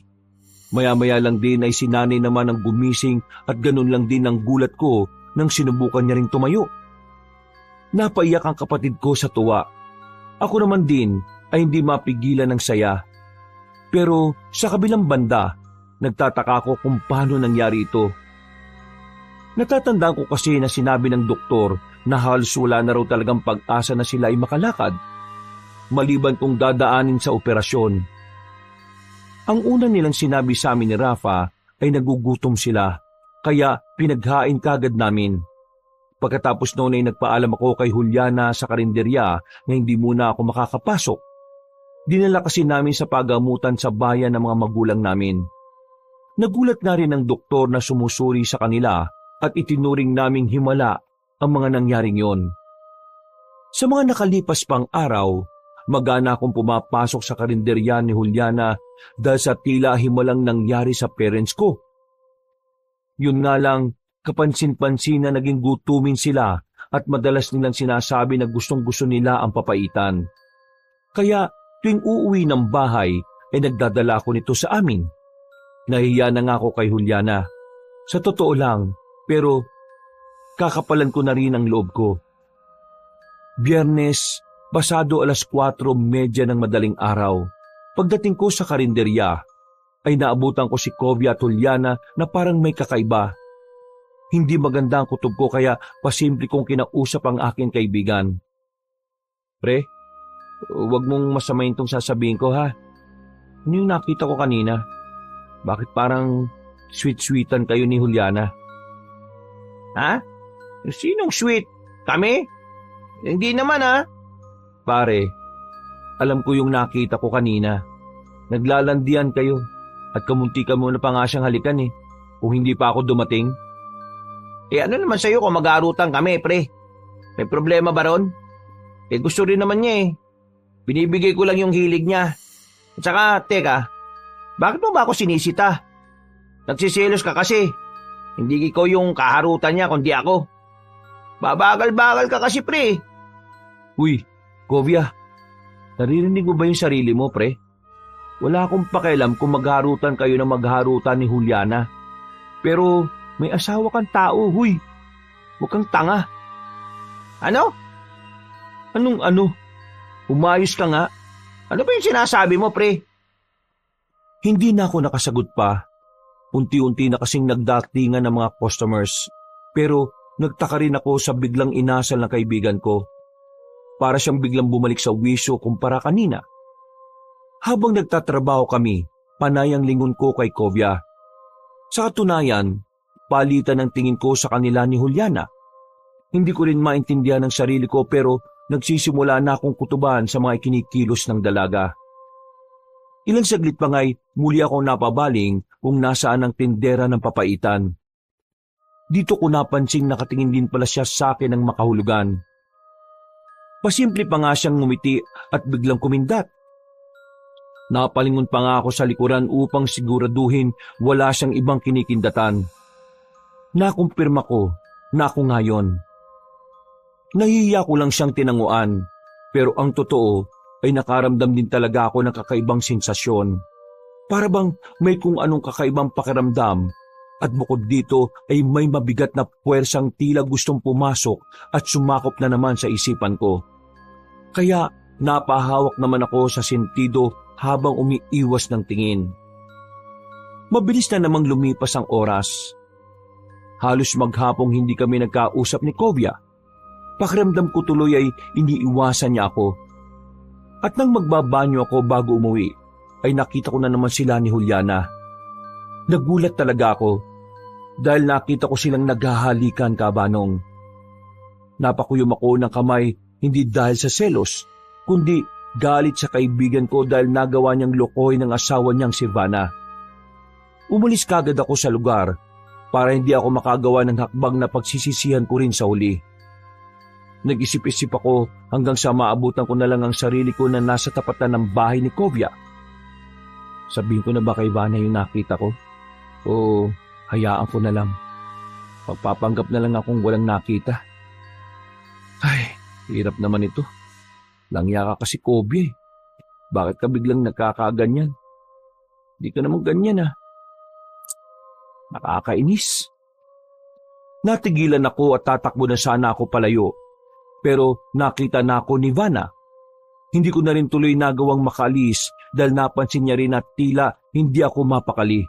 Maya-maya lang din ay si nanay naman ang gumising at ganun lang din ang gulat ko nang sinubukan niya ring tumayo. Napaiyak ang kapatid ko sa tuwa. Ako naman din ay hindi mapigilan ng saya. Pero sa kabilang banda, nagtataka ako kung paano nangyari ito. Natatandaan ko kasi na sinabi ng doktor na halos wala na raw talagang pag-asa na sila ay makalakad, maliban kung dadaanin sa operasyon. Ang una nilang sinabi sa amin ni Rafa ay nagugutom sila, kaya pinaghain kagad namin. Pagkatapos noon ay nagpaalam ako kay Juliana sa karinderya na hindi muna ako makakapasok. Dinala kasi namin sa pagamutan sa bayan ng mga magulang namin. Nagulat na rin ang doktor na sumusuri sa kanila at itinuring naming himala ang mga nangyaring yon. Sa mga nakalipas pang araw, magana akong pumapasok sa karinderya ni Juliana dahil sa tila himalang nangyari sa parents ko. Yun nga lang, kapansin-pansin na naging gutumin sila at madalas nilang sinasabi na gustong-gusto nila ang papaitan. Kaya tuwing uuwi ng bahay ay nagdadala ako nito sa amin. Nahiya na nga ako kay Juliana. Sa totoo lang, pero kakapalan ko na rin ang loob ko. Biyernes, pasado 4:30 ng madaling araw. Pagdating ko sa karinderya, ay naabutan ko si Kovia at Juliana na parang may kakaiba. Hindi maganda ang kutob ko kaya pasimple kong kinausap ang aking kaibigan. Pre, huwag mong masamayin tong sasabihin ko ha. Ano yung nakita ko kanina? Bakit parang sweet-sweetan kayo ni Juliana? Ha? Sinong sweet? Kami? Hindi naman ha. Pare, alam ko yung nakita ko kanina. Naglalandian kayo at kamunti ka muna pa nga siyang halikan kung hindi pa ako dumating. Ano naman sa'yo kung mag-aarutan kami, pre? May problema ba ron? Gusto rin naman niya Binibigay ko lang yung hilig niya. At saka, teka, bakit mo ba ako sinisita? Nagsisilos ka kasi. Hindi ikaw yung kaharutan niya kundi ako. Babagal-bagal ka kasi, pre. Uy, Kovia, naririnig mo ba yung sarili mo, pre? Wala akong pakialam kung magharutan kayo na magharutan ni Juliana. Pero may asawa kang tao, huy. Huwag kang tanga. Ano? Anong ano? Umayos ka nga. Ano ba yung sinasabi mo, pre? Hindi na ako nakasagot pa. Unti-unti na kasing nagdatingan ng mga customers. Pero nagtaka rin ako sa biglang inasal na kaibigan ko. para siyang biglang bumalik sa wisyo kumpara kanina. Habang nagtatrabaho kami, panay ang lingon ko kay Kovya. Sa katunayan, palitan ang tingin ko sa kanila ni Juliana. Hindi ko rin maintindihan ang sarili ko pero nagsisimula na akong kutuban sa mga ikinikilos ng dalaga. Ilang saglit pa nga'y muli akong napabaling kung nasaan ang tindera ng papaitan. Dito ko napansing nakatingin din pala siya sa akin ng makahulugan. Pasimple pa nga siyang ngumiti at biglang kumindat. Napalingon pa nga ako sa likuran upang siguraduhin wala siyang ibang kinikindatan. Nakumpirma ko na ako ngayon. Nahihiya ko lang siyang tinanguan, pero ang totoo ay nakaramdam din talaga ako ng kakaibang sensasyon. Para bang may kung anong kakaibang pakiramdam at bukod dito ay may mabigat na puwersang tila gustong pumasok at sumakop na naman sa isipan ko. Kaya napahawak naman ako sa sentido habang umiiwas ng tingin. Mabilis na namang lumipas ang oras. Halos maghapong hindi kami nagkausap ni Kovya. Pakiramdam ko tuloy ay iniiwasan niya ako. At nang magbabanyo ako bago umuwi, ay nakita ko na naman sila ni Juliana. Nagulat talaga ako dahil nakita ko silang naghahalikan, Kabanong. Napakuyom ako ng kamay hindi dahil sa selos, kundi galit sa kaibigan ko dahil nagawa niyang lokoy ng asawa niyang si Vanna. Umalis kagad ako sa lugar para hindi ako makagawa ng hakbang na pagsisisihan ko rin sa huli. Nag-isip-isip ako hanggang sa maabutan ko na lang ang sarili ko na nasa tapatan ng bahay ni Kovya. Sabihin ko na ba kay Vanna yung nakita ko? O hayaan ko na lang? Pagpapanggap na lang akong walang nakita. Ay, hirap naman ito. Langya ka kasi, Kovya. Bakit ka biglang nagkakaganyan? Di ka naman ganyan ah. Nakakainis. Natigilan ako at tatakbo na sana ako palayo. Pero nakita na ako ni Vanna. Hindi ko na rin tuloy nagawang makaalis dahil napansin niya rin at tila hindi ako mapakali.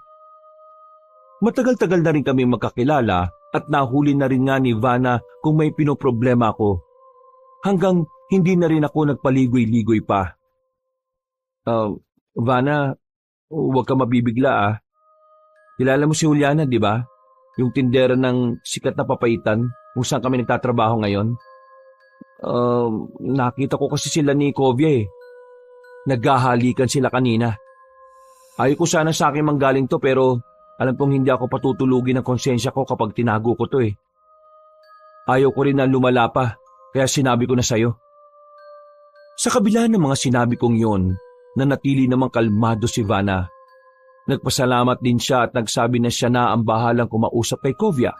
Matagal-tagal na rin kami magkakilala at nahuli na rin nga ni Vanna kung may pinoproblema ako. Hanggang hindi na rin ako nagpaligoy-ligoy pa. Vanna, huwag ka mabibigla ah. Kilala mo si Juliana, di ba? Yung tindera ng sikat na papaitan kung saan kami nagtatrabaho ngayon. Nakita ko kasi sila ni Kovya eh. Naghahalikan sila kanina. Ayaw ko sana sa akin manggaling to pero alam kong hindi ako patutulugin ng konsensya ko kapag tinago ko to eh. Ayaw ko rin na lumala pa kaya sinabi ko na sayo. Sa kabila ng mga sinabi kong yon, nanatili namang kalmado si Vanna. Nagpasalamat din siya at nagsabi na siya na ang bahalang kumausap kay Kovya.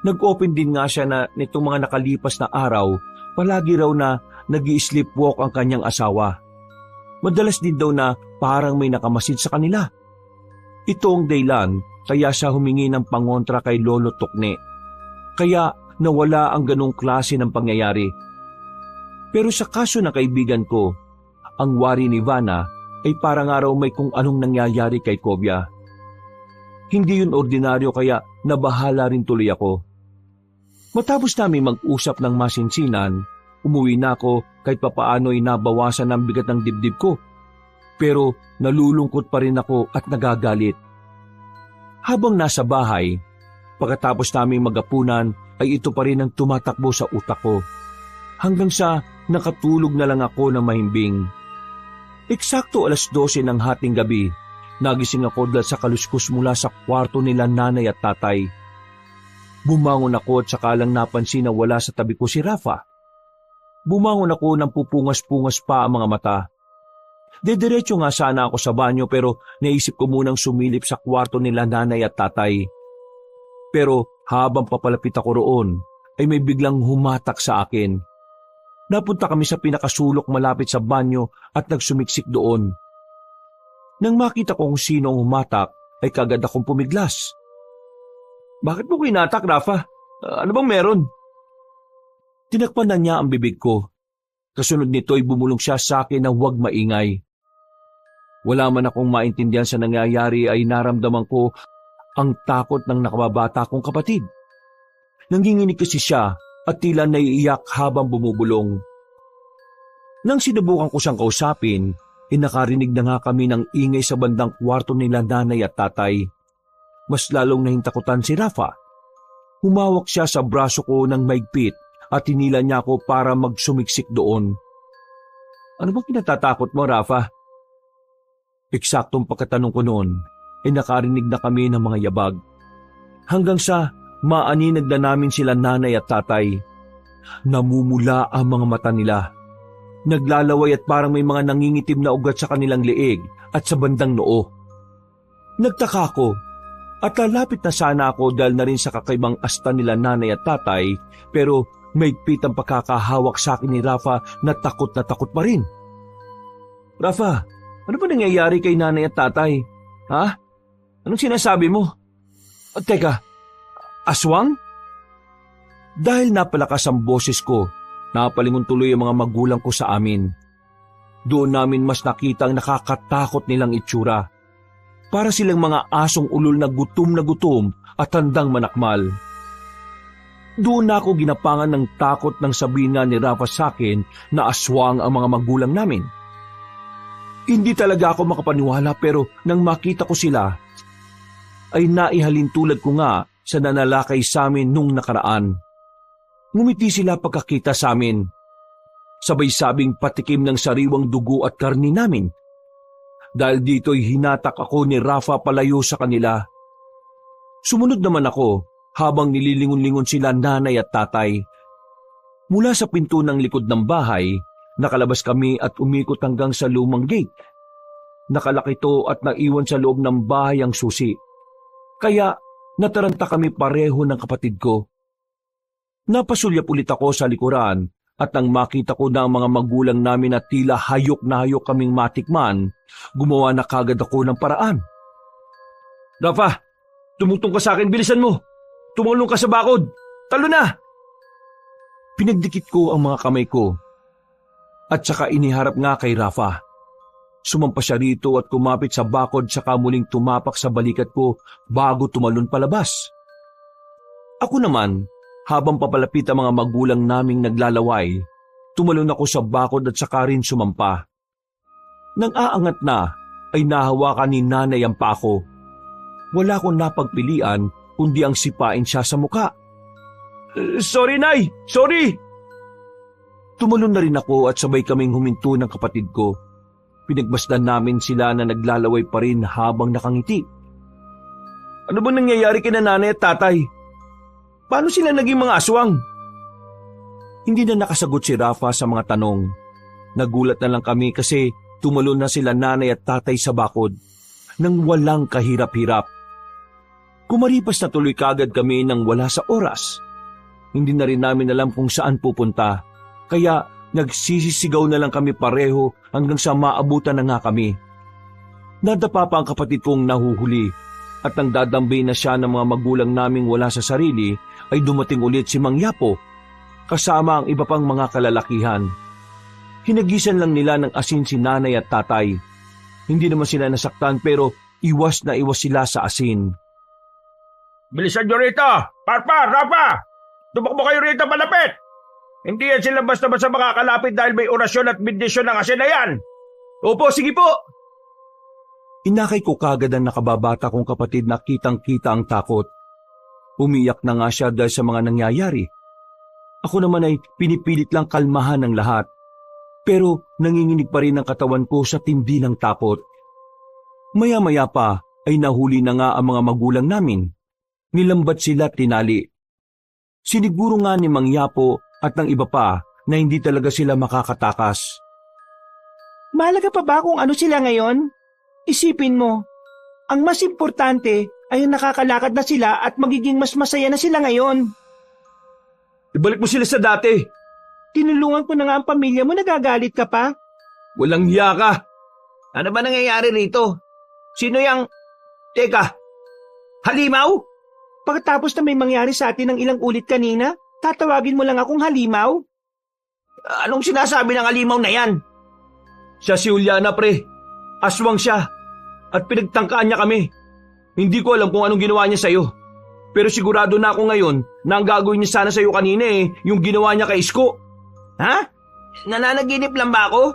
Nag-open din nga siya na nitong mga nakalipas na araw, palagi raw na nag-i-sleepwalk ang kanyang asawa. Madalas din daw na parang may nakamasid sa kanila. Ito ang dahilan kaya siya humingi ng pangontra kay Lolo Tukne. Kaya nawala ang ganong klase ng pangyayari. Pero sa kaso ng kaibigan ko, ang wari ni Vanna ay parang araw may kung anong nangyayari kay Kovya. Hindi yun ordinaryo kaya nabahala rin tuloy ako. Matapos namin mag-usap ng masinsinan, umuwi na ako kahit papaano'y nabawasan ang bigat ng dibdib ko. Pero nalulungkot pa rin ako at nagagalit. Habang nasa bahay, pagkatapos namin magapunan ay ito pa rin ang tumatakbo sa utak ko. Hanggang sa nakatulog na lang ako ng mahimbing. Eksakto 12:00 ng hating gabi, nagising ako dahil sa kaluskos mula sa kwarto nila nanay at tatay. Bumangon ako at saka lang napansin na wala sa tabi ko si Rafa. Bumangon ako nang pupungas-pungas pa ang mga mata. Dediretso nga sana ako sa banyo pero naisip ko munang sumilip sa kwarto nila nanay at tatay. Pero habang papalapit ako roon, ay may biglang humatak sa akin. Napunta kami sa pinakasulok malapit sa banyo at nagsumiksik doon. Nang makita ko kung sino ang humatak, ay kagad akong pumiglas. Bakit mo kinatak, Rafa? Ano bang meron? Tinakpan na niya ang bibig ko. Kasunod nito ay bumulong siya sa akin na huwag maingay. Wala man akong maintindihan sa nangyayari ay naramdaman ko ang takot ng nakababata kong kapatid. Nanginginig kasi siya at tila naiiyak habang bumubulong. Nang sinubukan ko siyang kausapin, nakarinig na nga kami ng ingay sa bandang kwarto nila nanay at tatay. Mas lalong nahintakutan si Rafa. Humawak siya sa braso ko ng maigpit at hinila niya ako para magsumiksik doon. Ano bang kinatatakot mo, Rafa? Eksaktong pagkatanong ko noon, nakarinig na kami ng mga yabag. Hanggang sa maaninag na namin sila nanay at tatay. Namumula ang mga mata nila. Naglalaway at parang may mga nangingitim na ugat sa kanilang leeg at sa bandang noo. Nagtaka ko at lalapit na sana ako dahil na rin sa kakaibang asta nila nanay at tatay, pero maigpit ang pagkakahawak sa akin ni Rafa na takot pa rin. Rafa, ano ba nangyayari kay nanay at tatay? Ha? Anong sinasabi mo? Teka, aswang? Dahil napalakas ang boses ko, napalingon tuloy ang mga magulang ko sa amin. Doon namin mas nakita ang nakakatakot nilang itsura. Para silang mga asong ulol na gutom at handang manakmal. Doon na ako ginapangan ng takot nang sabihin ni Rafa sa akin na aswang ang mga magulang namin. Hindi talaga ako makapaniwala, pero nang makita ko sila, ay naihalin tulad ko nga sa nanalakay sa amin nung nakaraan. Ngumiti sila pagkakita sa amin. Sabay sabing patikim ng sariwang dugo at karni namin. Dahil dito'y hinatak ako ni Rafa palayo sa kanila. Sumunod naman ako habang nililingon-lingon sila nanay at tatay. Mula sa pinto ng likod ng bahay, nakalabas kami at umikot hanggang sa lumang gate. Nakalaki ito at naiwan sa loob ng bahay ang susi. Kaya nataranta kami pareho ng kapatid ko. Napasulyap ulit ako sa likuran at nang makita ko na ang mga magulang namin na tila hayok na hayok kaming matikman, gumawa na kagad ako ng paraan. Rafa, tumutong ka sa akin, bilisan mo! Tumulong ka sa bakod! Talo na! Pinagdikit ko ang mga kamay ko at saka iniharap nga kay Rafa. Sumampa siya rito at kumapit sa bakod saka muling tumapak sa balikat ko bago tumalon palabas. Ako naman, habang papalapit ang mga magulang naming naglalaway, tumalon ako sa bakod at saka rin sumampa. Nang aangat na, ay nahawakan ni nanay ang paa ko. Wala akong napagpilian kundi ang sipain siya sa muka. Sorry, Nay! Sorry! Tumalon na rin ako at sabay kaming huminto ng kapatid ko. Pinagmasdan namin sila na naglalaway pa rin habang nakangiti. Ano ba nangyayari kina nanay at tatay? Paano sila naging mga aswang? Hindi na nakasagot si Rafa sa mga tanong. Nagulat na lang kami kasi tumalon na sila nanay at tatay sa bakod nang walang kahirap-hirap. Kumaripas na tuloy kagad kami nang wala sa oras. Hindi na rin namin alam kung saan pupunta, kaya nagsisisigaw na lang kami pareho hanggang sa maabutan na nga kami. Nadapa pa ang kapatid kong nahuhuli at nang dadambay na siya ng mga magulang naming wala sa sarili, ay dumating ulit si Mang Yapo, kasama ang iba pang mga kalalakihan. Hinagisan lang nila ng asin si nanay at tatay. Hindi naman sila nasaktan pero iwas na iwas sila sa asin. Bilisan nyo rito! Parpar! Rafa! Tumakbo kayo rito palapit! Hindi yan sila basta-basta makakalapit dahil may orasyon at bendisyon ng asin na yan! Opo, sige po! Inakay ko kagad ang nakababata kong kapatid na kitang-kita ang takot. Umiyak na nga siya dahil sa mga nangyayari. Ako naman ay pinipilit lang kalmahan ng lahat. Pero nanginginig pa rin ang katawan ko sa tindi ng takot. Maya-maya pa ay nahuli na nga ang mga magulang namin. Nilambat sila at tinali. Siniguro nga ni Mang Yapo at ng iba pa na hindi talaga sila makakatakas. Mahalaga pa ba kung ano sila ngayon? Isipin mo, ang mas importante ay yung nakakalakad na sila at magiging mas masaya na sila ngayon. Ibalik mo sila sa dati. Tinulungan ko na nga ang pamilya mo, nagagalit ka pa? Walang hiya ka. Ano ba nangyayari rito? Sino yang... Teka, halimaw? Pagkatapos na may mangyari sa atin ng ilang ulit kanina, tatawagin mo lang akong halimaw? Anong sinasabi ng halimaw na yan? Siya si Juliana, pre. Aswang siya. At pinagtangkaan niya kami. Hindi ko alam kung anong ginawa niya sa'yo. Pero sigurado na ako ngayon na ang gagawin niya sana sa'yo kanina yung ginawa niya kay Isko. Ha? Nananaginip lang ba ako?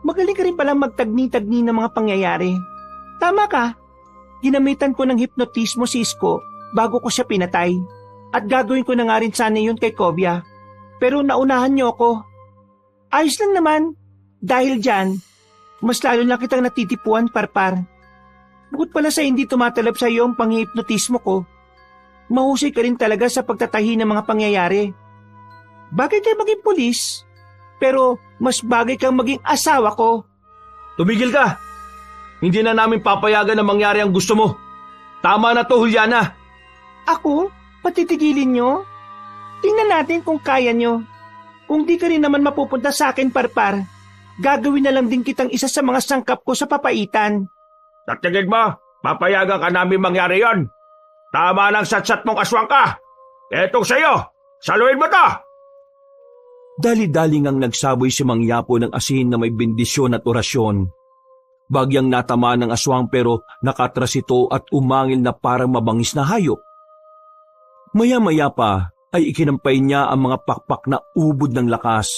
Magaling ka rin palang magtagni-tagni ng mga pangyayari. Tama ka. Ginamitan ko ng hipnotismo si Isko bago ko siya pinatay. At gagawin ko na nga rin sana yun kay Kovia. Pero naunahan niyo ako. Ayos lang naman. Dahil dyan, mas lalo lang kitang natitipuan, Parpar. Bukod pala sa hindi tumatalab sa iyo ang panghihipnotismo ko, mahusay ka rin talaga sa pagtatahi ng mga pangyayari. Bagay kayo maging pulis, pero mas bagay kang maging asawa ko. Tumigil ka! Hindi na namin papayagan na mangyari ang gusto mo. Tama na to, Juliana. Ako? Patitigilin nyo? Tingnan natin kung kaya nyo. Kung di ka rin naman mapupunta sa akin, Parpar, gagawin na lang din kitang isa sa mga sangkap ko sa papaitan. Sa tingin mo, papayagan ka namin mangyari yon. Tama ng satsat mong aswang ka. Etong sa'yo, saluhin mo to. Dali-dali ngang nagsaboy si Mang Yapo ng asin na may bendisyon at orasyon. Bagyang natama ng aswang pero nakatras ito at umangil na parang mabangis na hayop. Maya-maya pa ay ikinampay niya ang mga pakpak na ubod ng lakas.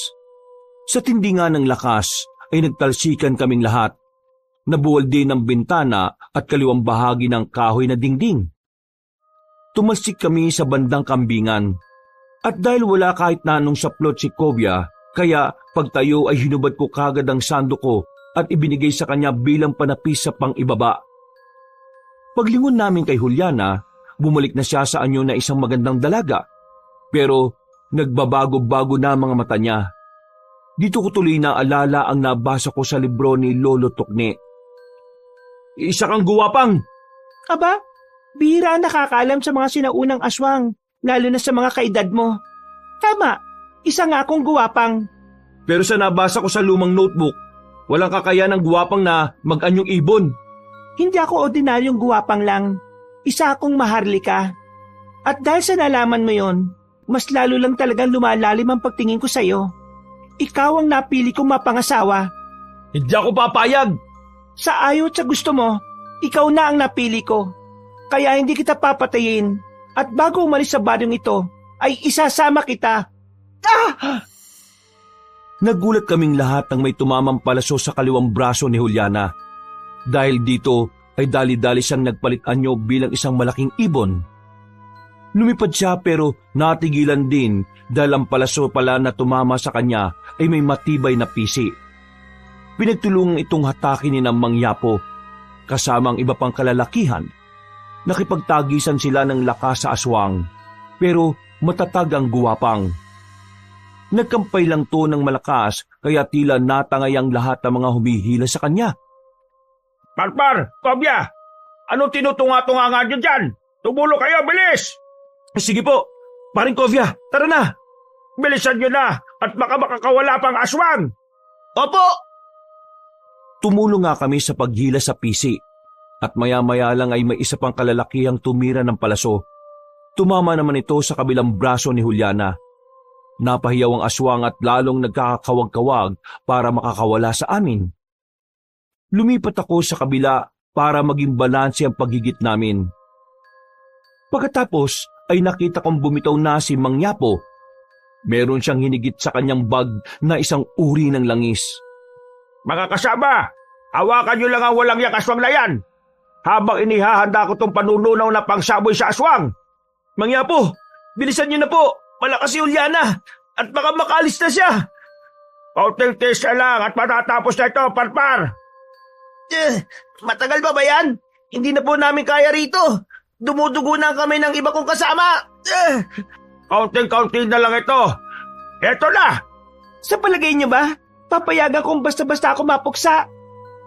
Sa tindi nga ng lakas ay nagtalsikan kaming lahat. Nabuwal din ang bintana at kaliwang bahagi ng kahoy na dingding. Tumalsik kami sa bandang kambingan. At dahil wala kahit na anong saplot si Kovia, kaya pagtayo ay hinubad ko kagad ang sando ko at ibinigay sa kanya bilang panapis sa pang-ibaba. Paglingon namin kay Juliana, bumalik na siya sa anyo na isang magandang dalaga. Pero nagbabago-bago na mga mata niya. Dito ko tuloy na alala ang nabasa ko sa libro ni Lolo Tokne. Isa kang guwapang! Aba, bihira nakakaalam sa mga sinaunang aswang, lalo na sa mga kaedad mo. Tama, isa nga akong guwapang. Pero sa nabasa ko sa lumang notebook, walang kakayahan ng guwapang na mag-anyong ibon. Hindi ako ordinaryong guwapang lang. Isa akong maharlika. At dahil sa nalaman mo yon, mas lalo lang talagang lumalalim ang pagtingin ko sa'yo. Ikaw ang napili kong mapangasawa. Hindi ako papayag! Sa ayaw at sa gusto mo, ikaw na ang napili ko. Kaya hindi kita papatayin. At bago umalis sa baryong ito, ay isasama kita. Ah! Nagulat kaming lahat nang may tumamang palaso sa kaliwang braso ni Juliana. Dahil dito ay dali-dali siyang nagpalit anyo bilang isang malaking ibon. Lumipad siya pero natigilan din dahil ang palaso pala na tumama sa kanya ay may matibay na pisi. Pinagtulungan itong hatakin ni Mang Yapo kasama ang iba pang kalalakihan. Nakipagtagisan sila ng lakas sa aswang pero matatag ang guwapang. Nagkampay lang to ng malakas kaya tila natangay ang lahat ng mga humihila sa kanya. Parpar, Kovia, anong tinutunga-tunga nga nyo dyan? Tumulo kayo, bilis! Sige po, paring Kovia, tara na! Bilisan nyo na at baka makakawala pang aswang! Opo! Tumulong nga kami sa paghila sa pisi at maya-maya lang ay may isa pang kalalakihang tumira ng palaso. Tumama naman ito sa kabilang braso ni Juliana. Napahiyaw ang aswang at lalong nagkakawag-kawag para makakawala sa amin. Lumipat ako sa kabila para maging balanse ang paggigit namin. Pagkatapos ay nakita kong bumitaw na si Mang Yapo. Meron siyang hinigit sa kanyang bag na isang uri ng langis. Mga kasama, hawakan nyo lang ang walang yak aswang na yan habang inihahanda ko tong panununaw na pangsaboy sa aswang. Mang Yapo, bilisan nyo na po! Malakas si Juliana at baka makalis na siya. Kaunting tiis na lang at matatapos na ito, Parpar. Matagal pa ba yan? Hindi na po namin kaya rito. Dumudugo na kami ng iba kong kasama. Kaunting-kaunting na lang ito. Eto na! Sa palagay niyo ba, papayagan kong basta-basta ako mapuksa?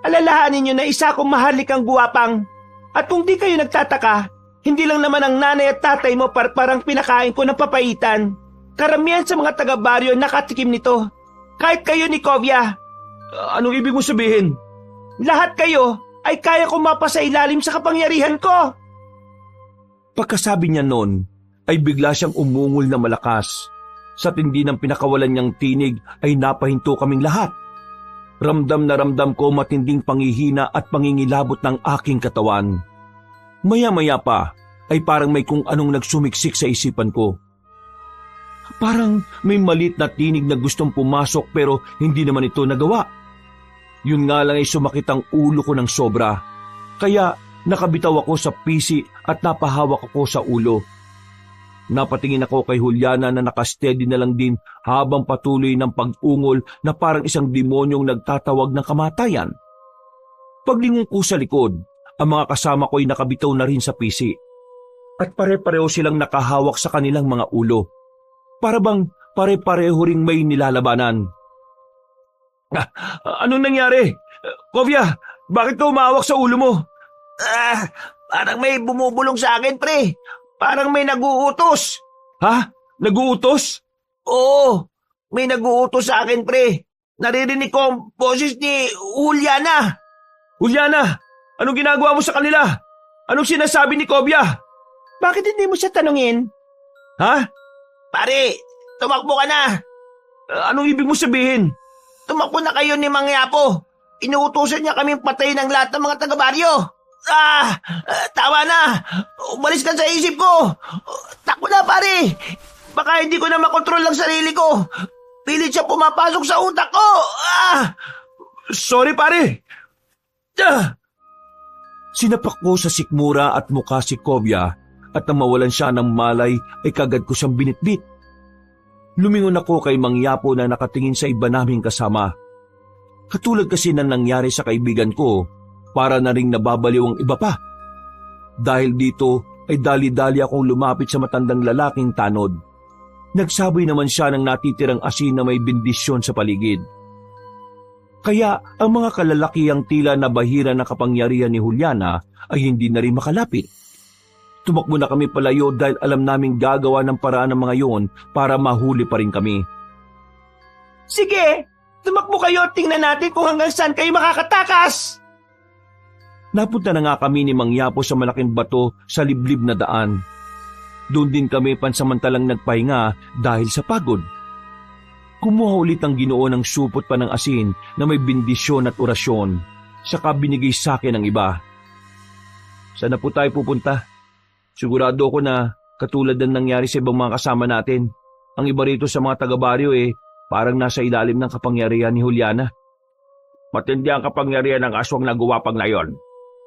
Alalahanin niyo na isa akong maharlikang guwapang. At kung di kayo nagtataka, hindi lang naman ang nanay at tatay mo parang pinakain ko ng papaitan. Karamihan sa mga taga-baryo nakatikim nito. Kahit kayo ni Kovia. Anong ibig mo sabihin? Lahat kayo ay kaya kong mapasailalim sa kapangyarihan ko. Pagkasabi niya noon, ay bigla siyang umungol na malakas. Sa tindi ng pinakawalan niyang tinig ay napahinto kaming lahat. Ramdam na ramdam ko matinding panghihina at pangingilabot ng aking katawan. Maya-maya pa ay parang may kung anong nagsumiksik sa isipan ko. Parang may malit na tinig na gustong pumasok pero hindi naman ito nagawa. Yun nga lang ay sumakit ang ulo ko ng sobra. Kaya nakabitaw ako sa pisi at napahawak ako sa ulo. Napatingin ako kay Juliana na nakasteady na lang din habang patuloy ng pag-ungol na parang isang demonyong nagtatawag ng kamatayan. Paglingon ko sa likod, ang mga kasama ko ay nakabitaw na rin sa pisi. At pare-pareho silang nakahawak sa kanilang mga ulo. Para bang pare-pareho ring may nilalabanan. Anong nangyari? Kovya, bakit ka umawak sa ulo mo? Parang may bumubulong sa akin, pre. Parang may naguutos. Ha? Naguutos? Oo, may naguutos sa akin, pre. Naririnig ko ang boses ni Juliana. Juliana, anong ginagawa mo sa kanila? Anong sinasabi ni Kovya? Bakit hindi mo siya tanungin? Ha? Pare, tumakbo ka na. Anong ibig mo sabihin? Tumakbo na kayo ni Mang Yapo. Inuutusan niya kaming patayin ng lahat ng mga taga-baryo. Tama na. Umalis ka sa isip ko. Takbo na, pare. Baka hindi ko na makontrol ang sarili ko. Pilit siya pumapasok sa utak ko. Sorry, pare. Sinapak ko sa sikmura at mukha si Kovya at nang mawalan siya ng malay ay kagad ko siyang binitbit. Lumingon ako kay Mang Yapo na nakatingin sa iba naming kasama. Katulad kasi na nangyari sa kaibigan ko, para na ring nababaliw ang iba pa. Dahil dito ay dali-dali akong lumapit sa matandang lalaking tanod. Nagsaboy naman siya ng natitirang asin na may bendisyon sa paligid. Kaya ang mga kalalakihang tila na bahira na kapangyarihan ni Juliana ay hindi na rin makalapit. Tumakbo na kami palayo dahil alam naming gagawa ng paraan ng mga yon para mahuli pa rin kami. Sige, tumakbo kayo at tingnan natin kung hanggang saan kayo makakatakas. Napunta na nga kami ni Mang Yapo sa malaking bato sa liblib na daan. Doon din kami pansamantalang nagpahinga dahil sa pagod. Kumuha ulit ang Ginoo ng supot pa ng asin na may bendisyon at orasyon, saka binigay sa akin ang iba. Saan na po tayo pupunta? Sigurado ako na katulad ng nangyari sa ibang mga kasama natin. Ang iba rito sa mga taga-baryo parang nasa ilalim ng kapangyarihan ni Juliana. Matindi ang kapangyarihan ng aswang na guwapang na yon.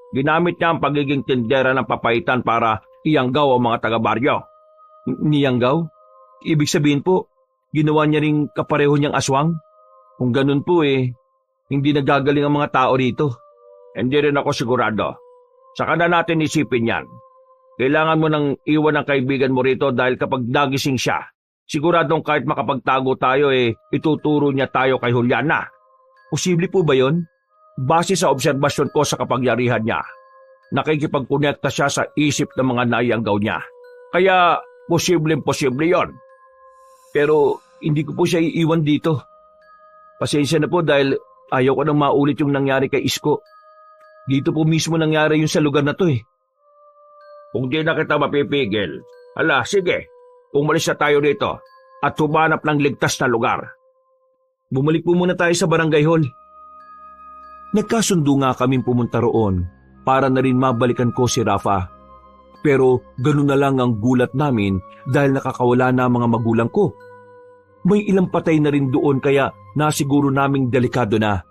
Ginamit niya ang pagiging tindera ng papaitan para iyanggaw ang mga taga-baryo. Niyanggaw? Ibig sabihin po, ginawa niya ring kapareho niyang aswang? Kung ganun po hindi nagagaling ang mga tao rito. Hindi rin ako sigurado. Saka na natin isipin yan. Kailangan mo nang iwan ang kaibigan mo rito dahil kapag nagising siya, siguradong kahit makapagtago tayo ituturo niya tayo kay Juliana. Posible po ba yon? Base sa obserbasyon ko sa kapangyarihan niya, nakikipagkonekta siya sa isip ng mga naiyanggaw niya. Kaya posible yon. Pero hindi ko po siya iiwan dito. Pasensya na po dahil ayaw ko nang maulit yung nangyari kay Isko. Dito po mismo nangyari yung sa lugar na to Kung di na kita mapipigil, sige, umalis na tayo rito at humanap ng ligtas na lugar. Bumalik po muna tayo sa barangay hall. Nagkasundo nga kaming pumunta roon para na rin mabalikan ko si Rafa. Pero ganun na lang ang gulat namin dahil nakakawala na mga magulang ko. May ilang patay na rin doon kaya nasiguro naming delikado na.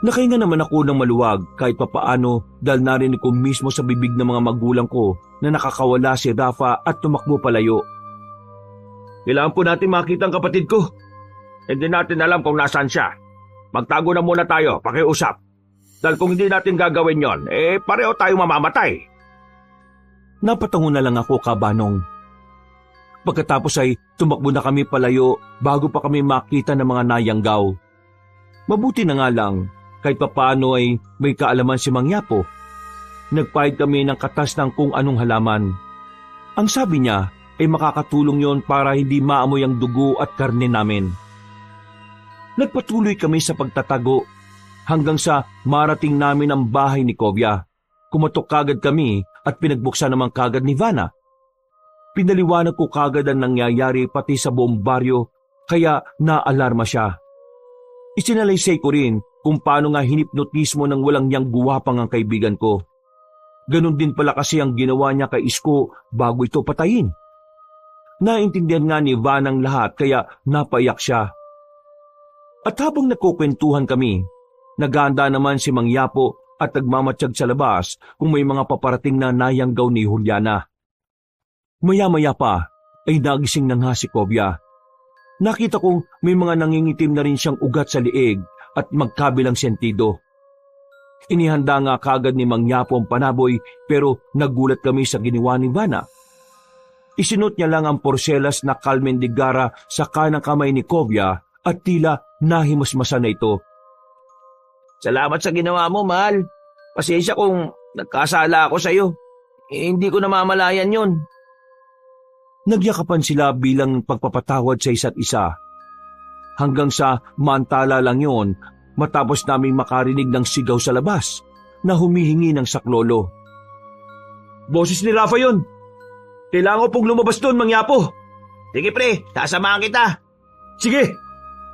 Nakahinga naman ako ng maluwag kahit papaano dahil narinig ko mismo sa bibig ng mga magulang ko na nakakawala si Rafa at tumakbo palayo. Kailangan po natin makita ang kapatid ko. Hindi natin alam kung nasaan siya. Magtago na muna tayo, pakiusap. Dahil kung hindi natin gagawin yon, pareho tayo mamamatay. Napatango na lang ako, Kabanong. Pagkatapos ay tumakbo na kami palayo bago pa kami makita ng mga nayanggaw. Mabuti na nga lang, kahit papaano ay may kaalaman si Mang Yapo. Nagpahid kami ng katas ng kung anong halaman. Ang sabi niya ay makakatulong yon para hindi maamoy ang dugo at karne namin. Nagpatuloy kami sa pagtatago hanggang sa marating namin ang bahay ni Kovya. Kumatok kagad kami at pinagbuksan naman kagad ni Vanna. Pinaliwanag ko kagad ang nangyayari pati sa buong baryo kaya naalarma siya. Isinalaysay ko rin kung paano nga hinipnotismo ng walang niyang guwapang ang kaibigan ko. Ganon din pala kasi ang ginawa niya kay Isko bago ito patayin. naintindihan nga ni Van ang lahat kaya napaiyak siya. At habang nagkukwentuhan kami, naghahanda naman si Mang Yapo at nagmamatsyag sa labas kung may mga paparating na nayanggaw ni Juliana. Maya-maya pa ay nagising na nga si Kobya. Nakita kong may mga nangingitim na rin siyang ugat sa liig at magkabilang sentido. Inihanda nga kagad ni Mang Yapo ang panaboy pero nagulat kami sa ginawa ni Vana. Isinot niya lang ang porselas na kalmendigara sa kanang kamay ni Kobya at tila nahimasmasan na ito. Salamat sa ginawa mo, mahal. Pasensya kung nagkasala ako sa'yo. Hindi ko namamalayan yun. Nagyakapan sila bilang pagpapatawad sa isa't isa. Hanggang sa mantala lang yon matapos naming makarinig ng sigaw sa labas na humihingi ng saklolo. Boses ni Rafa yun! Kailangan ko pong lumabas doon, Mang Yapo! Sige pre, sasamahan kita. Sige!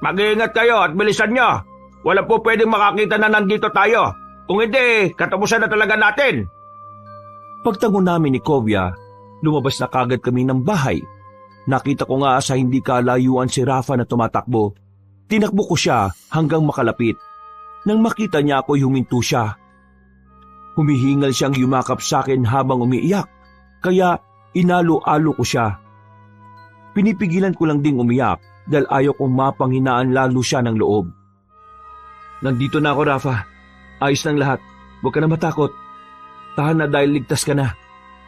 Mag-iingat kayo at bilisan nyo. Wala po pwedeng makakita na nandito tayo. Kung hindi, katapusan na talaga natin. Pagtango namin ni Kobya, lumabas na kagad kami ng bahay. Nakita ko nga sa hindi kalayuan si Rafa na tumatakbo. Tinakbo ko siya hanggang makalapit. Nang makita niya ako'y huminto siya. Humihingal siyang yumakap sa akin habang umiiyak, kaya inalo-alo ko siya. Pinipigilan ko lang ding umiyak dahil ayaw kong mapanghinaan lalo siya ng loob. Nandito na ako, Rafa. Ayos ng lahat. Huwag ka na matakot. Tahan na dahil ligtas ka na.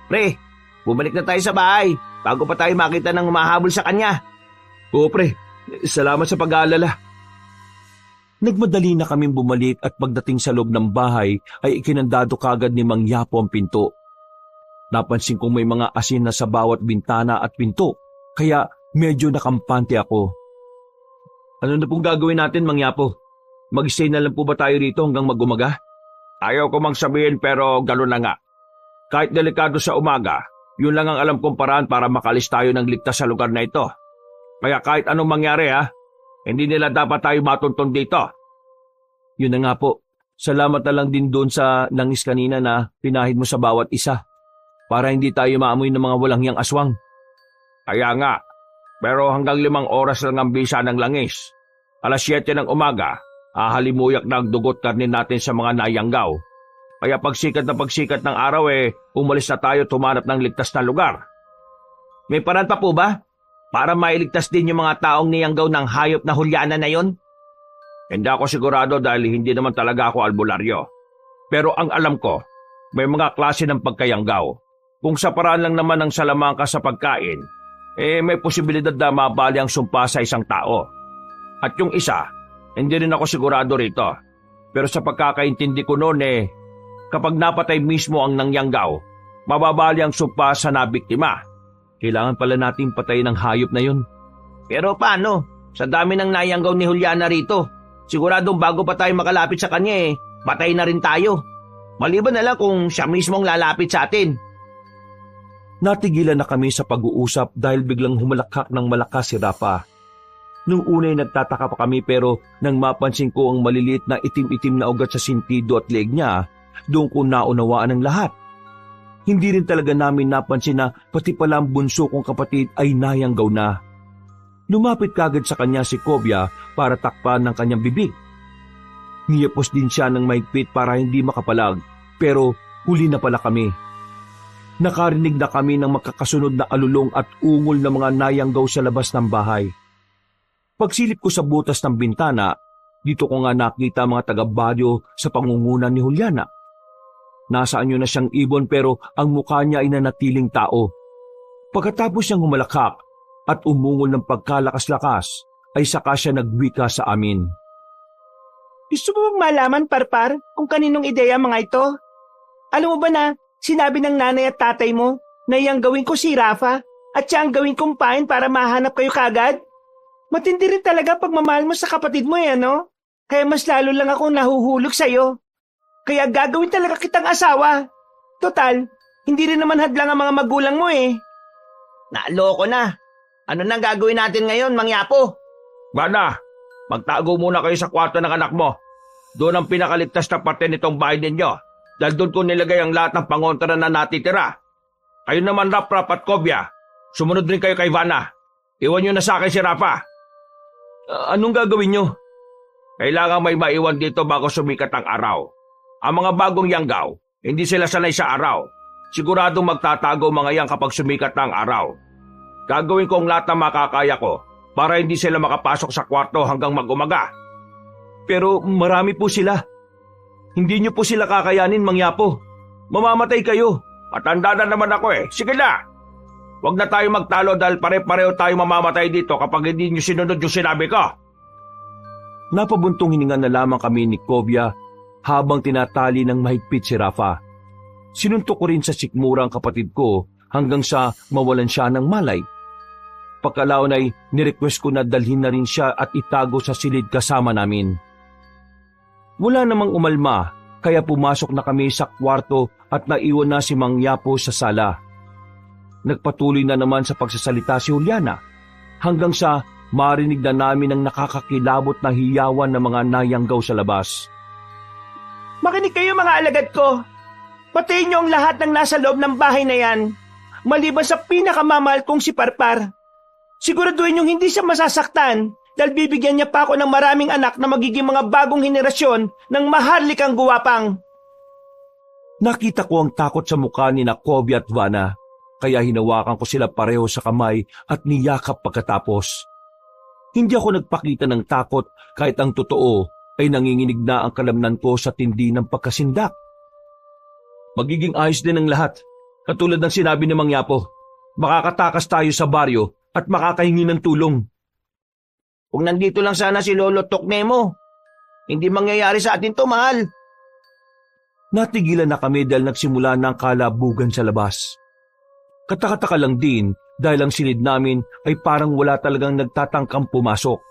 Pre, bumalik na tayo sa bahay bago pa tayo makita ng humahabol sa kanya. Oo, pre. Salamat sa pag-aalala. Nagmadali na kaming bumalik at pagdating sa loob ng bahay ay ikinandado kagad ni Mang Yapo ang pinto. Napansin kong may mga asin na sa bawat bintana at pinto, kaya medyo nakampante ako. Ano na pong gagawin natin, Mang Yapo? Mag-stay na lang po ba tayo rito hanggang mag-umaga? Ayaw ko mang sabihin pero gano'n na nga. Kahit delikado sa umaga, yun lang ang alam kong paraan para makalis tayo ng ligtas sa lugar na ito. Kaya kahit anong mangyari hindi nila dapat tayo matuntun dito. Yun na nga po. Salamat na lang din doon sa langis kanina na pinahid mo sa bawat isa para hindi tayo maamoy ng mga walang hiyang aswang. Kaya nga, pero hanggang 5 oras lang ang bisa ng langis. 7:00 ng umaga, halimuyak na ang dugot karne natin sa mga nayanggaw. Kaya pagsikat ng araw umalis na tayo tumanap ng ligtas na lugar. May paraan pa po ba? Para mailigtas din yung mga taong niyanggaw ng hayop na Juliana na yon? Hindi ako sigurado dahil hindi naman talaga ako albularyo. Pero ang alam ko, may mga klase ng pagkayanggaw. Kung sa paraan lang naman ng salamangka sa pagkain, may posibilidad na mabali ang sumpa sa isang tao. At yung isa, hindi rin ako sigurado rito. Pero sa pagkakaintindi ko noon kapag napatay mismo ang nangyanggaw, mababali ang sumpa sa nabiktima. Kailangan pala natin patayin ang hayop na yun. Pero paano? Sa dami ng nayanggaw ni Juliana rito, siguradong bago pa tayo makalapit sa kanya patay na rin tayo. Maliban na lang kung siya mismong lalapit sa atin. Natigilan na kami sa pag-uusap dahil biglang humalakhak ng malakas si Rafa. Nung una'y nagtataka pa kami pero nang mapansin ko ang maliliit na itim-itim na ugat sa sintido at leeg niya, doon ko naunawaan ang lahat. Hindi rin talaga namin napansin na pati pala ang bunso kong kapatid ay nayanggaw na. Lumapit kagad sa kanya si Kobya para takpan ng kanyang bibig. Niyapos din siya ng mahigpit para hindi makapalag, pero huli na pala kami. Nakarinig na kami ng magkakasunod na alulong at ungol ng mga nayanggaw sa labas ng bahay. Pagsilip ko sa butas ng bintana, dito ko nga nakita mga taga-baryo sa pangunguna ni Juliana. Nasaan yun na siyang ibon pero ang mukha niya ay nanatiling tao. Pagkatapos niyang humalakhak at umungol ng pagkalakas-lakas, ay saka siya nagwika sa amin. Gusto mo bang malaman, Parpar, kung kaninong ideya mga ito? Alam mo ba na sinabi ng nanay at tatay mo na iyang gawin ko si Rafa at siya ang gawin kong pain para mahanap kayo kagad? Matindi rin talaga pagmamahal mo sa kapatid mo ano? Kaya mas lalo lang akong nahuhulog sa'yo. Kaya gagawin talaga kitang asawa. Total, hindi rin naman hadlang ang mga magulang mo Naloko na. Ano nang gagawin natin ngayon, Mang Yapo? Bana, magtago muna kayo sa kwarto ng anak mo. Doon ang pinakaligtas na parte nitong bahay ninyo. Dahil doon ko nilagay ang lahat ng pangontra na natitira. Kayo naman, Rap at Kobya. sumunod rin kayo kay Vanna. Iwan nyo na sa akin si Rafa. Anong gagawin nyo? Kailangan may maiwan dito bago sumikat ang araw. Ang mga bagong yanggaw, hindi sila sanay sa araw. Siguradong magtatago mga yan kapag sumikat ang araw. Gagawin ko ang lahat ng makakaya ko para hindi sila makapasok sa kwarto hanggang mag-umaga. Pero marami po sila. Hindi nyo po sila kakayanin, Mang Yapo. Mamamatay kayo. Matanda na naman ako eh. Sige na. Huwag na tayo magtalo dahil pare-pareho tayo mamamatay dito kapag hindi nyo sinunod yung sinabi ko. Napabuntong hininga na lamang kami ni Kovia habang tinatali ng mahigpit si Rafa. Sinuntok ko rin sa sikmura ang kapatid ko hanggang sa mawalan siya ng malay. Pagkalaon ay nirequest ko na dalhin na rin siya at itago sa silid kasama namin. Wala namang umalma kaya pumasok na kami sa kwarto at naiwan na si Mang Yapo sa sala. Nagpatuloy na naman sa pagsasalita si Juliana hanggang sa marinig na namin ang nakakakilabot na hiyawan ng mga nayanggaw sa labas. Makinig kayo mga alagad ko. Patayin niyo ang lahat ng nasa loob ng bahay na yan. Maliban sa pinakamamahal kong si Parpar. Siguraduhin niyong hindi siya masasaktan dahil bibigyan niya pa ako ng maraming anak na magiging mga bagong henerasyon ng maharlikang guwapang. Nakita ko ang takot sa mukha ni Kovia at Vanna, kaya hinawakan ko sila pareho sa kamay at niyakap pagkatapos. Hindi ako nagpakita ng takot kahit ang totoo ay nanginginig na ang kalamnan ko sa tindi ng pagkasindak. Magiging ayos din ang lahat, katulad ng sinabi ni Mang Yapo. Makakatakas tayo sa baryo at makakahingi ng tulong. Kung nandito lang sana si Lolo Tokne mo, hindi mangyayari sa atin to, mahal. Natigilan na kami dahil nagsimula ng kalabugan sa labas. Katakataka lang din dahil ang silid namin ay parang wala talagang nagtatangkang pumasok.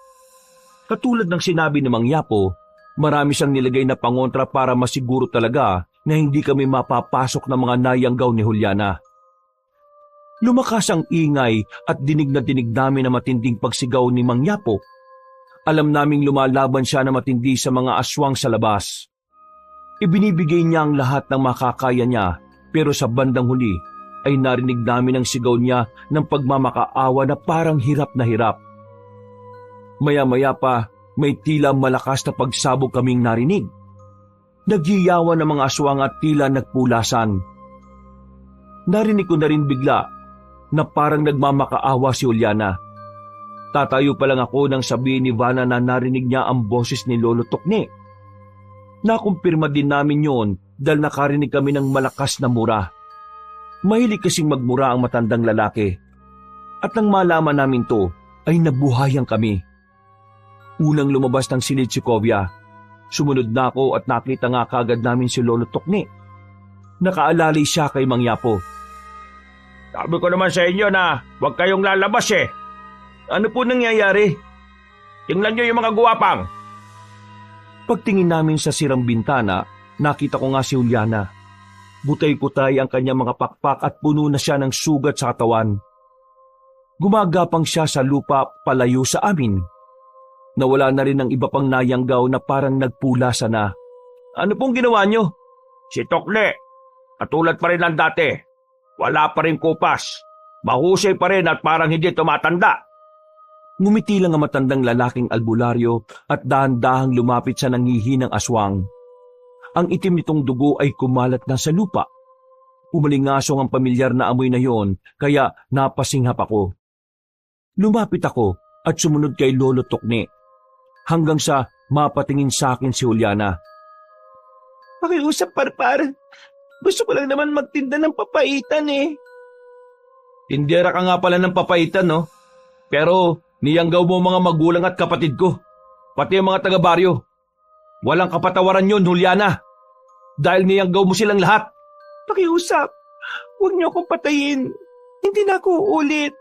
Katulad ng sinabi ni Mang Yapo, marami siyang nilagay na pangontra para masiguro talaga na hindi kami mapapasok ng mga nayanggaw ni Juliana. Lumakas ang ingay at dinig na dinig namin na matinding pagsigaw ni Mang Yapo. Alam naming lumalaban siya na matindi sa mga aswang sa labas. Ibinibigay niya ang lahat ng makakaya niya pero sa bandang huli ay narinig namin ang sigaw niya ng pagmamakaawa na parang hirap na hirap. Maya-maya pa may tila malakas na pagsabog kaming narinig. Nagyiyawan ng mga aswang at tila nagpulasan. Narinig ko na rin bigla na parang nagmamakaawa si Juliana. Tatayo pa lang ako nang sabihin ni Vanna na narinig niya ang boses ni Lolo Tokne. Nakumpirma din namin yon dahil nakarinig kami ng malakas na mura. Mahilig kasing magmura ang matandang lalaki. At nang malaman namin to, ay nabuhayan kami. Unang lumabas ng silid si Kovia. Sumunod na ako at nakita nga kagad namin si Lolo Tokne. Nakaalalay siya kay Mang Yapo. Sabi ko naman sa inyo na huwag kayong lalabas eh. Ano po nangyayari? Tingnan niyo yung mga guwapang. Pagtingin namin sa sirang bintana, nakita ko nga si Juliana. Butay-butay ang kanyang mga pakpak at puno na siya ng sugat sa katawan. Gumagapang siya sa lupa palayo sa amin. Nawala na rin ang iba pang nayanggaw na parang nagpulasa na. Ano pong ginawa niyo? Si Tokne, katulad pa rin ng dati. Wala pa rin kupas. Mahusay pa rin at parang hindi tumatanda. Ngumiti lang ang matandang lalaking albularyo at dahan-dahang lumapit sa nangihinang aswang. Ang itim nitong dugo ay kumalat na sa lupa. Umalingasong ang pamilyar na amoy na yon kaya napasinghap ako. Lumapit ako at sumunod kay Lolo Tokne hanggang sa mapatingin sa akin si Juliana. Pakiusap, Parpar. Gusto ko lang naman magtinda ng papaitan eh. Tindera ka nga pala ng papaitan, no? Pero niyanggaw mo mga magulang at kapatid ko, pati ang mga taga-baryo. Walang kapatawaran yun, Juliana. Dahil niyanggaw mo silang lahat. Pakiusap, huwag niyo akong patayin. Hindi na ako uulit.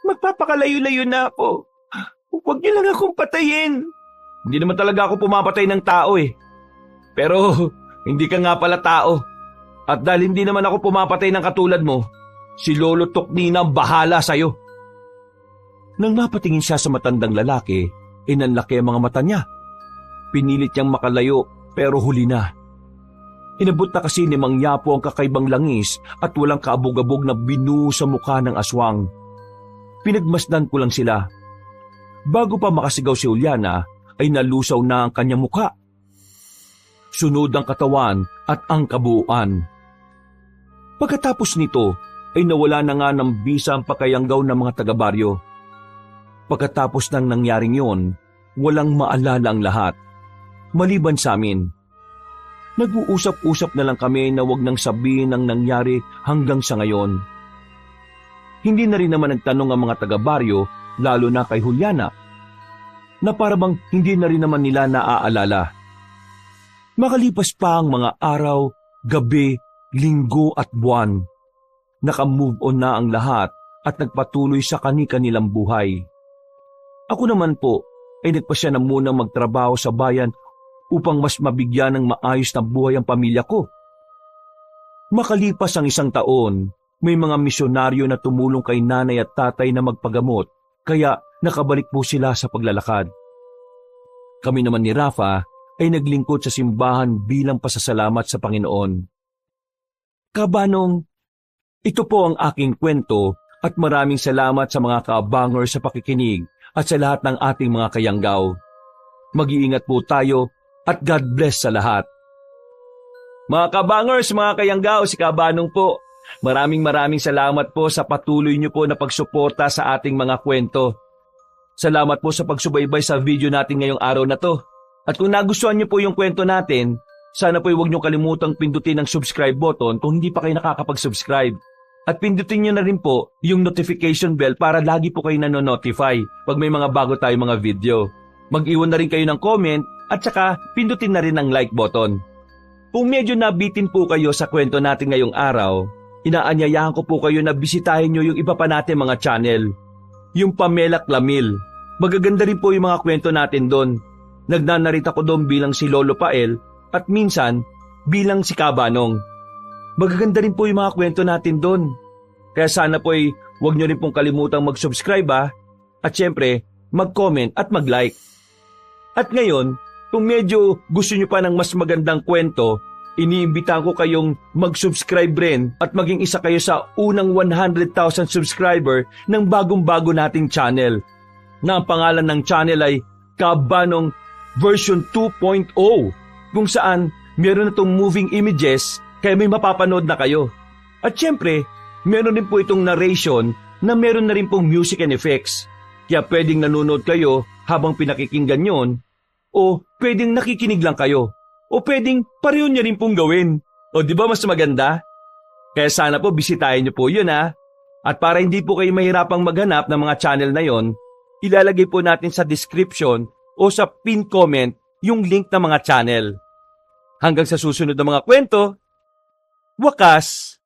Magpapakalayo-layo na ako. Huwag niyo lang akong patayin. Hindi naman talaga ako pumapatay ng tao eh. Pero hindi ka nga pala tao. At dahil hindi naman ako pumapatay ng katulad mo, si Lolo Tokne na ang bahala sa'yo. Nang mapatingin siya sa matandang lalaki, inanlaki ang mga mata niya. Pinilit niyang makalayo pero huli na. Inabot na kasi ni Mang Yapo ang kakaibang langis at walang kaabog-abog na binuo sa mukha ng aswang. pinagmasdan ko lang sila. Bago pa makasigaw si Juliana, ay nalusaw na ang kanyang mukha. Sunod ang katawan at ang kabuuan. Pagkatapos nito, ay nawala na nga ng bisa ang pakayanggaw ng mga taga-baryo. Pagkatapos ng nangyaring yon, walang maalala ang lahat, maliban sa amin. Nag-uusap-usap na lang kami na wag nang sabihin ang nangyari hanggang sa ngayon. Hindi na rin naman nagtanong ang mga taga-baryo, lalo na kay Juliana, na parabang hindi na rin naman nila naaalala. Makalipas pa ang mga araw, gabi, linggo at buwan, naka-move on na ang lahat at nagpatuloy sa kani-kanilang buhay. Ako naman po ay nagpasya na munang magtrabaho sa bayan upang mas mabigyan ng maayos na buhay ang pamilya ko. Makalipas ang 1 taon, may mga misyonaryo na tumulong kay nanay at tatay na magpagamot, kaya nakabalik po sila sa paglalakad. Kami naman ni Rafa ay naglingkod sa simbahan bilang pasasalamat sa Panginoon. Kabanong, ito po ang aking kwento at maraming salamat sa mga kaabanger sa pakikinig at sa lahat ng ating mga kayanggaw. Mag-iingat po tayo at God bless sa lahat. Mga kabangers, mga kayanggaw, si Kabanong po. Maraming salamat po sa patuloy niyo po na pagsuporta sa ating mga kwento. Salamat po sa pagsubaybay sa video natin ngayong araw na to. At kung nagustuhan niyo po yung kwento natin, sana po huwag niyo kalimutang pindutin ang subscribe button kung hindi pa kayo nakakapag-subscribe. At pindutin niyo na rin po yung notification bell para lagi po kayo nanonotify pag may mga bago tayong mga video. Mag-iwan na rin kayo ng comment at saka pindutin na rin ang like button. Kung medyo nabitin po kayo sa kwento natin ngayong araw, inaanyayahan ko po kayo na bisitahin nyo yung iba pa natin mga channel. Yung Pamela Clamil. Magaganda rin po yung mga kwento natin doon. Nagnanarita ko doon bilang si Lolo Pael at minsan bilang si Kabanong. Magaganda rin po yung mga kwento natin doon. Kaya sana po ay huwag nyo rin pong kalimutang mag-subscribe at syempre mag-comment at mag-like. At ngayon, kung medyo gusto nyo pa ng mas magandang kwento, iniimbitahan ko kayong mag-subscribe rin at maging isa kayo sa unang 100,000 subscriber ng bagong-bago nating channel. Na ang pangalan ng channel ay Kabanong version 2.0, kung saan meron na itong moving images kaya may mapapanood na kayo. At syempre, meron din po itong narration na meron na rin pong music and effects. Kaya pwedeng nanonood kayo habang pinakikinggan yon, o pwedeng nakikinig lang kayo, o pwedeng pareho niya rin pong gawin. O di ba mas maganda? Kaya sana po bisitahin niyo po yun At para hindi po kayo mahirapang maghanap ng mga channel na yon, ilalagay po natin sa description o sa pin comment yung link ng mga channel. Hanggang sa susunod na mga kwento, wakas!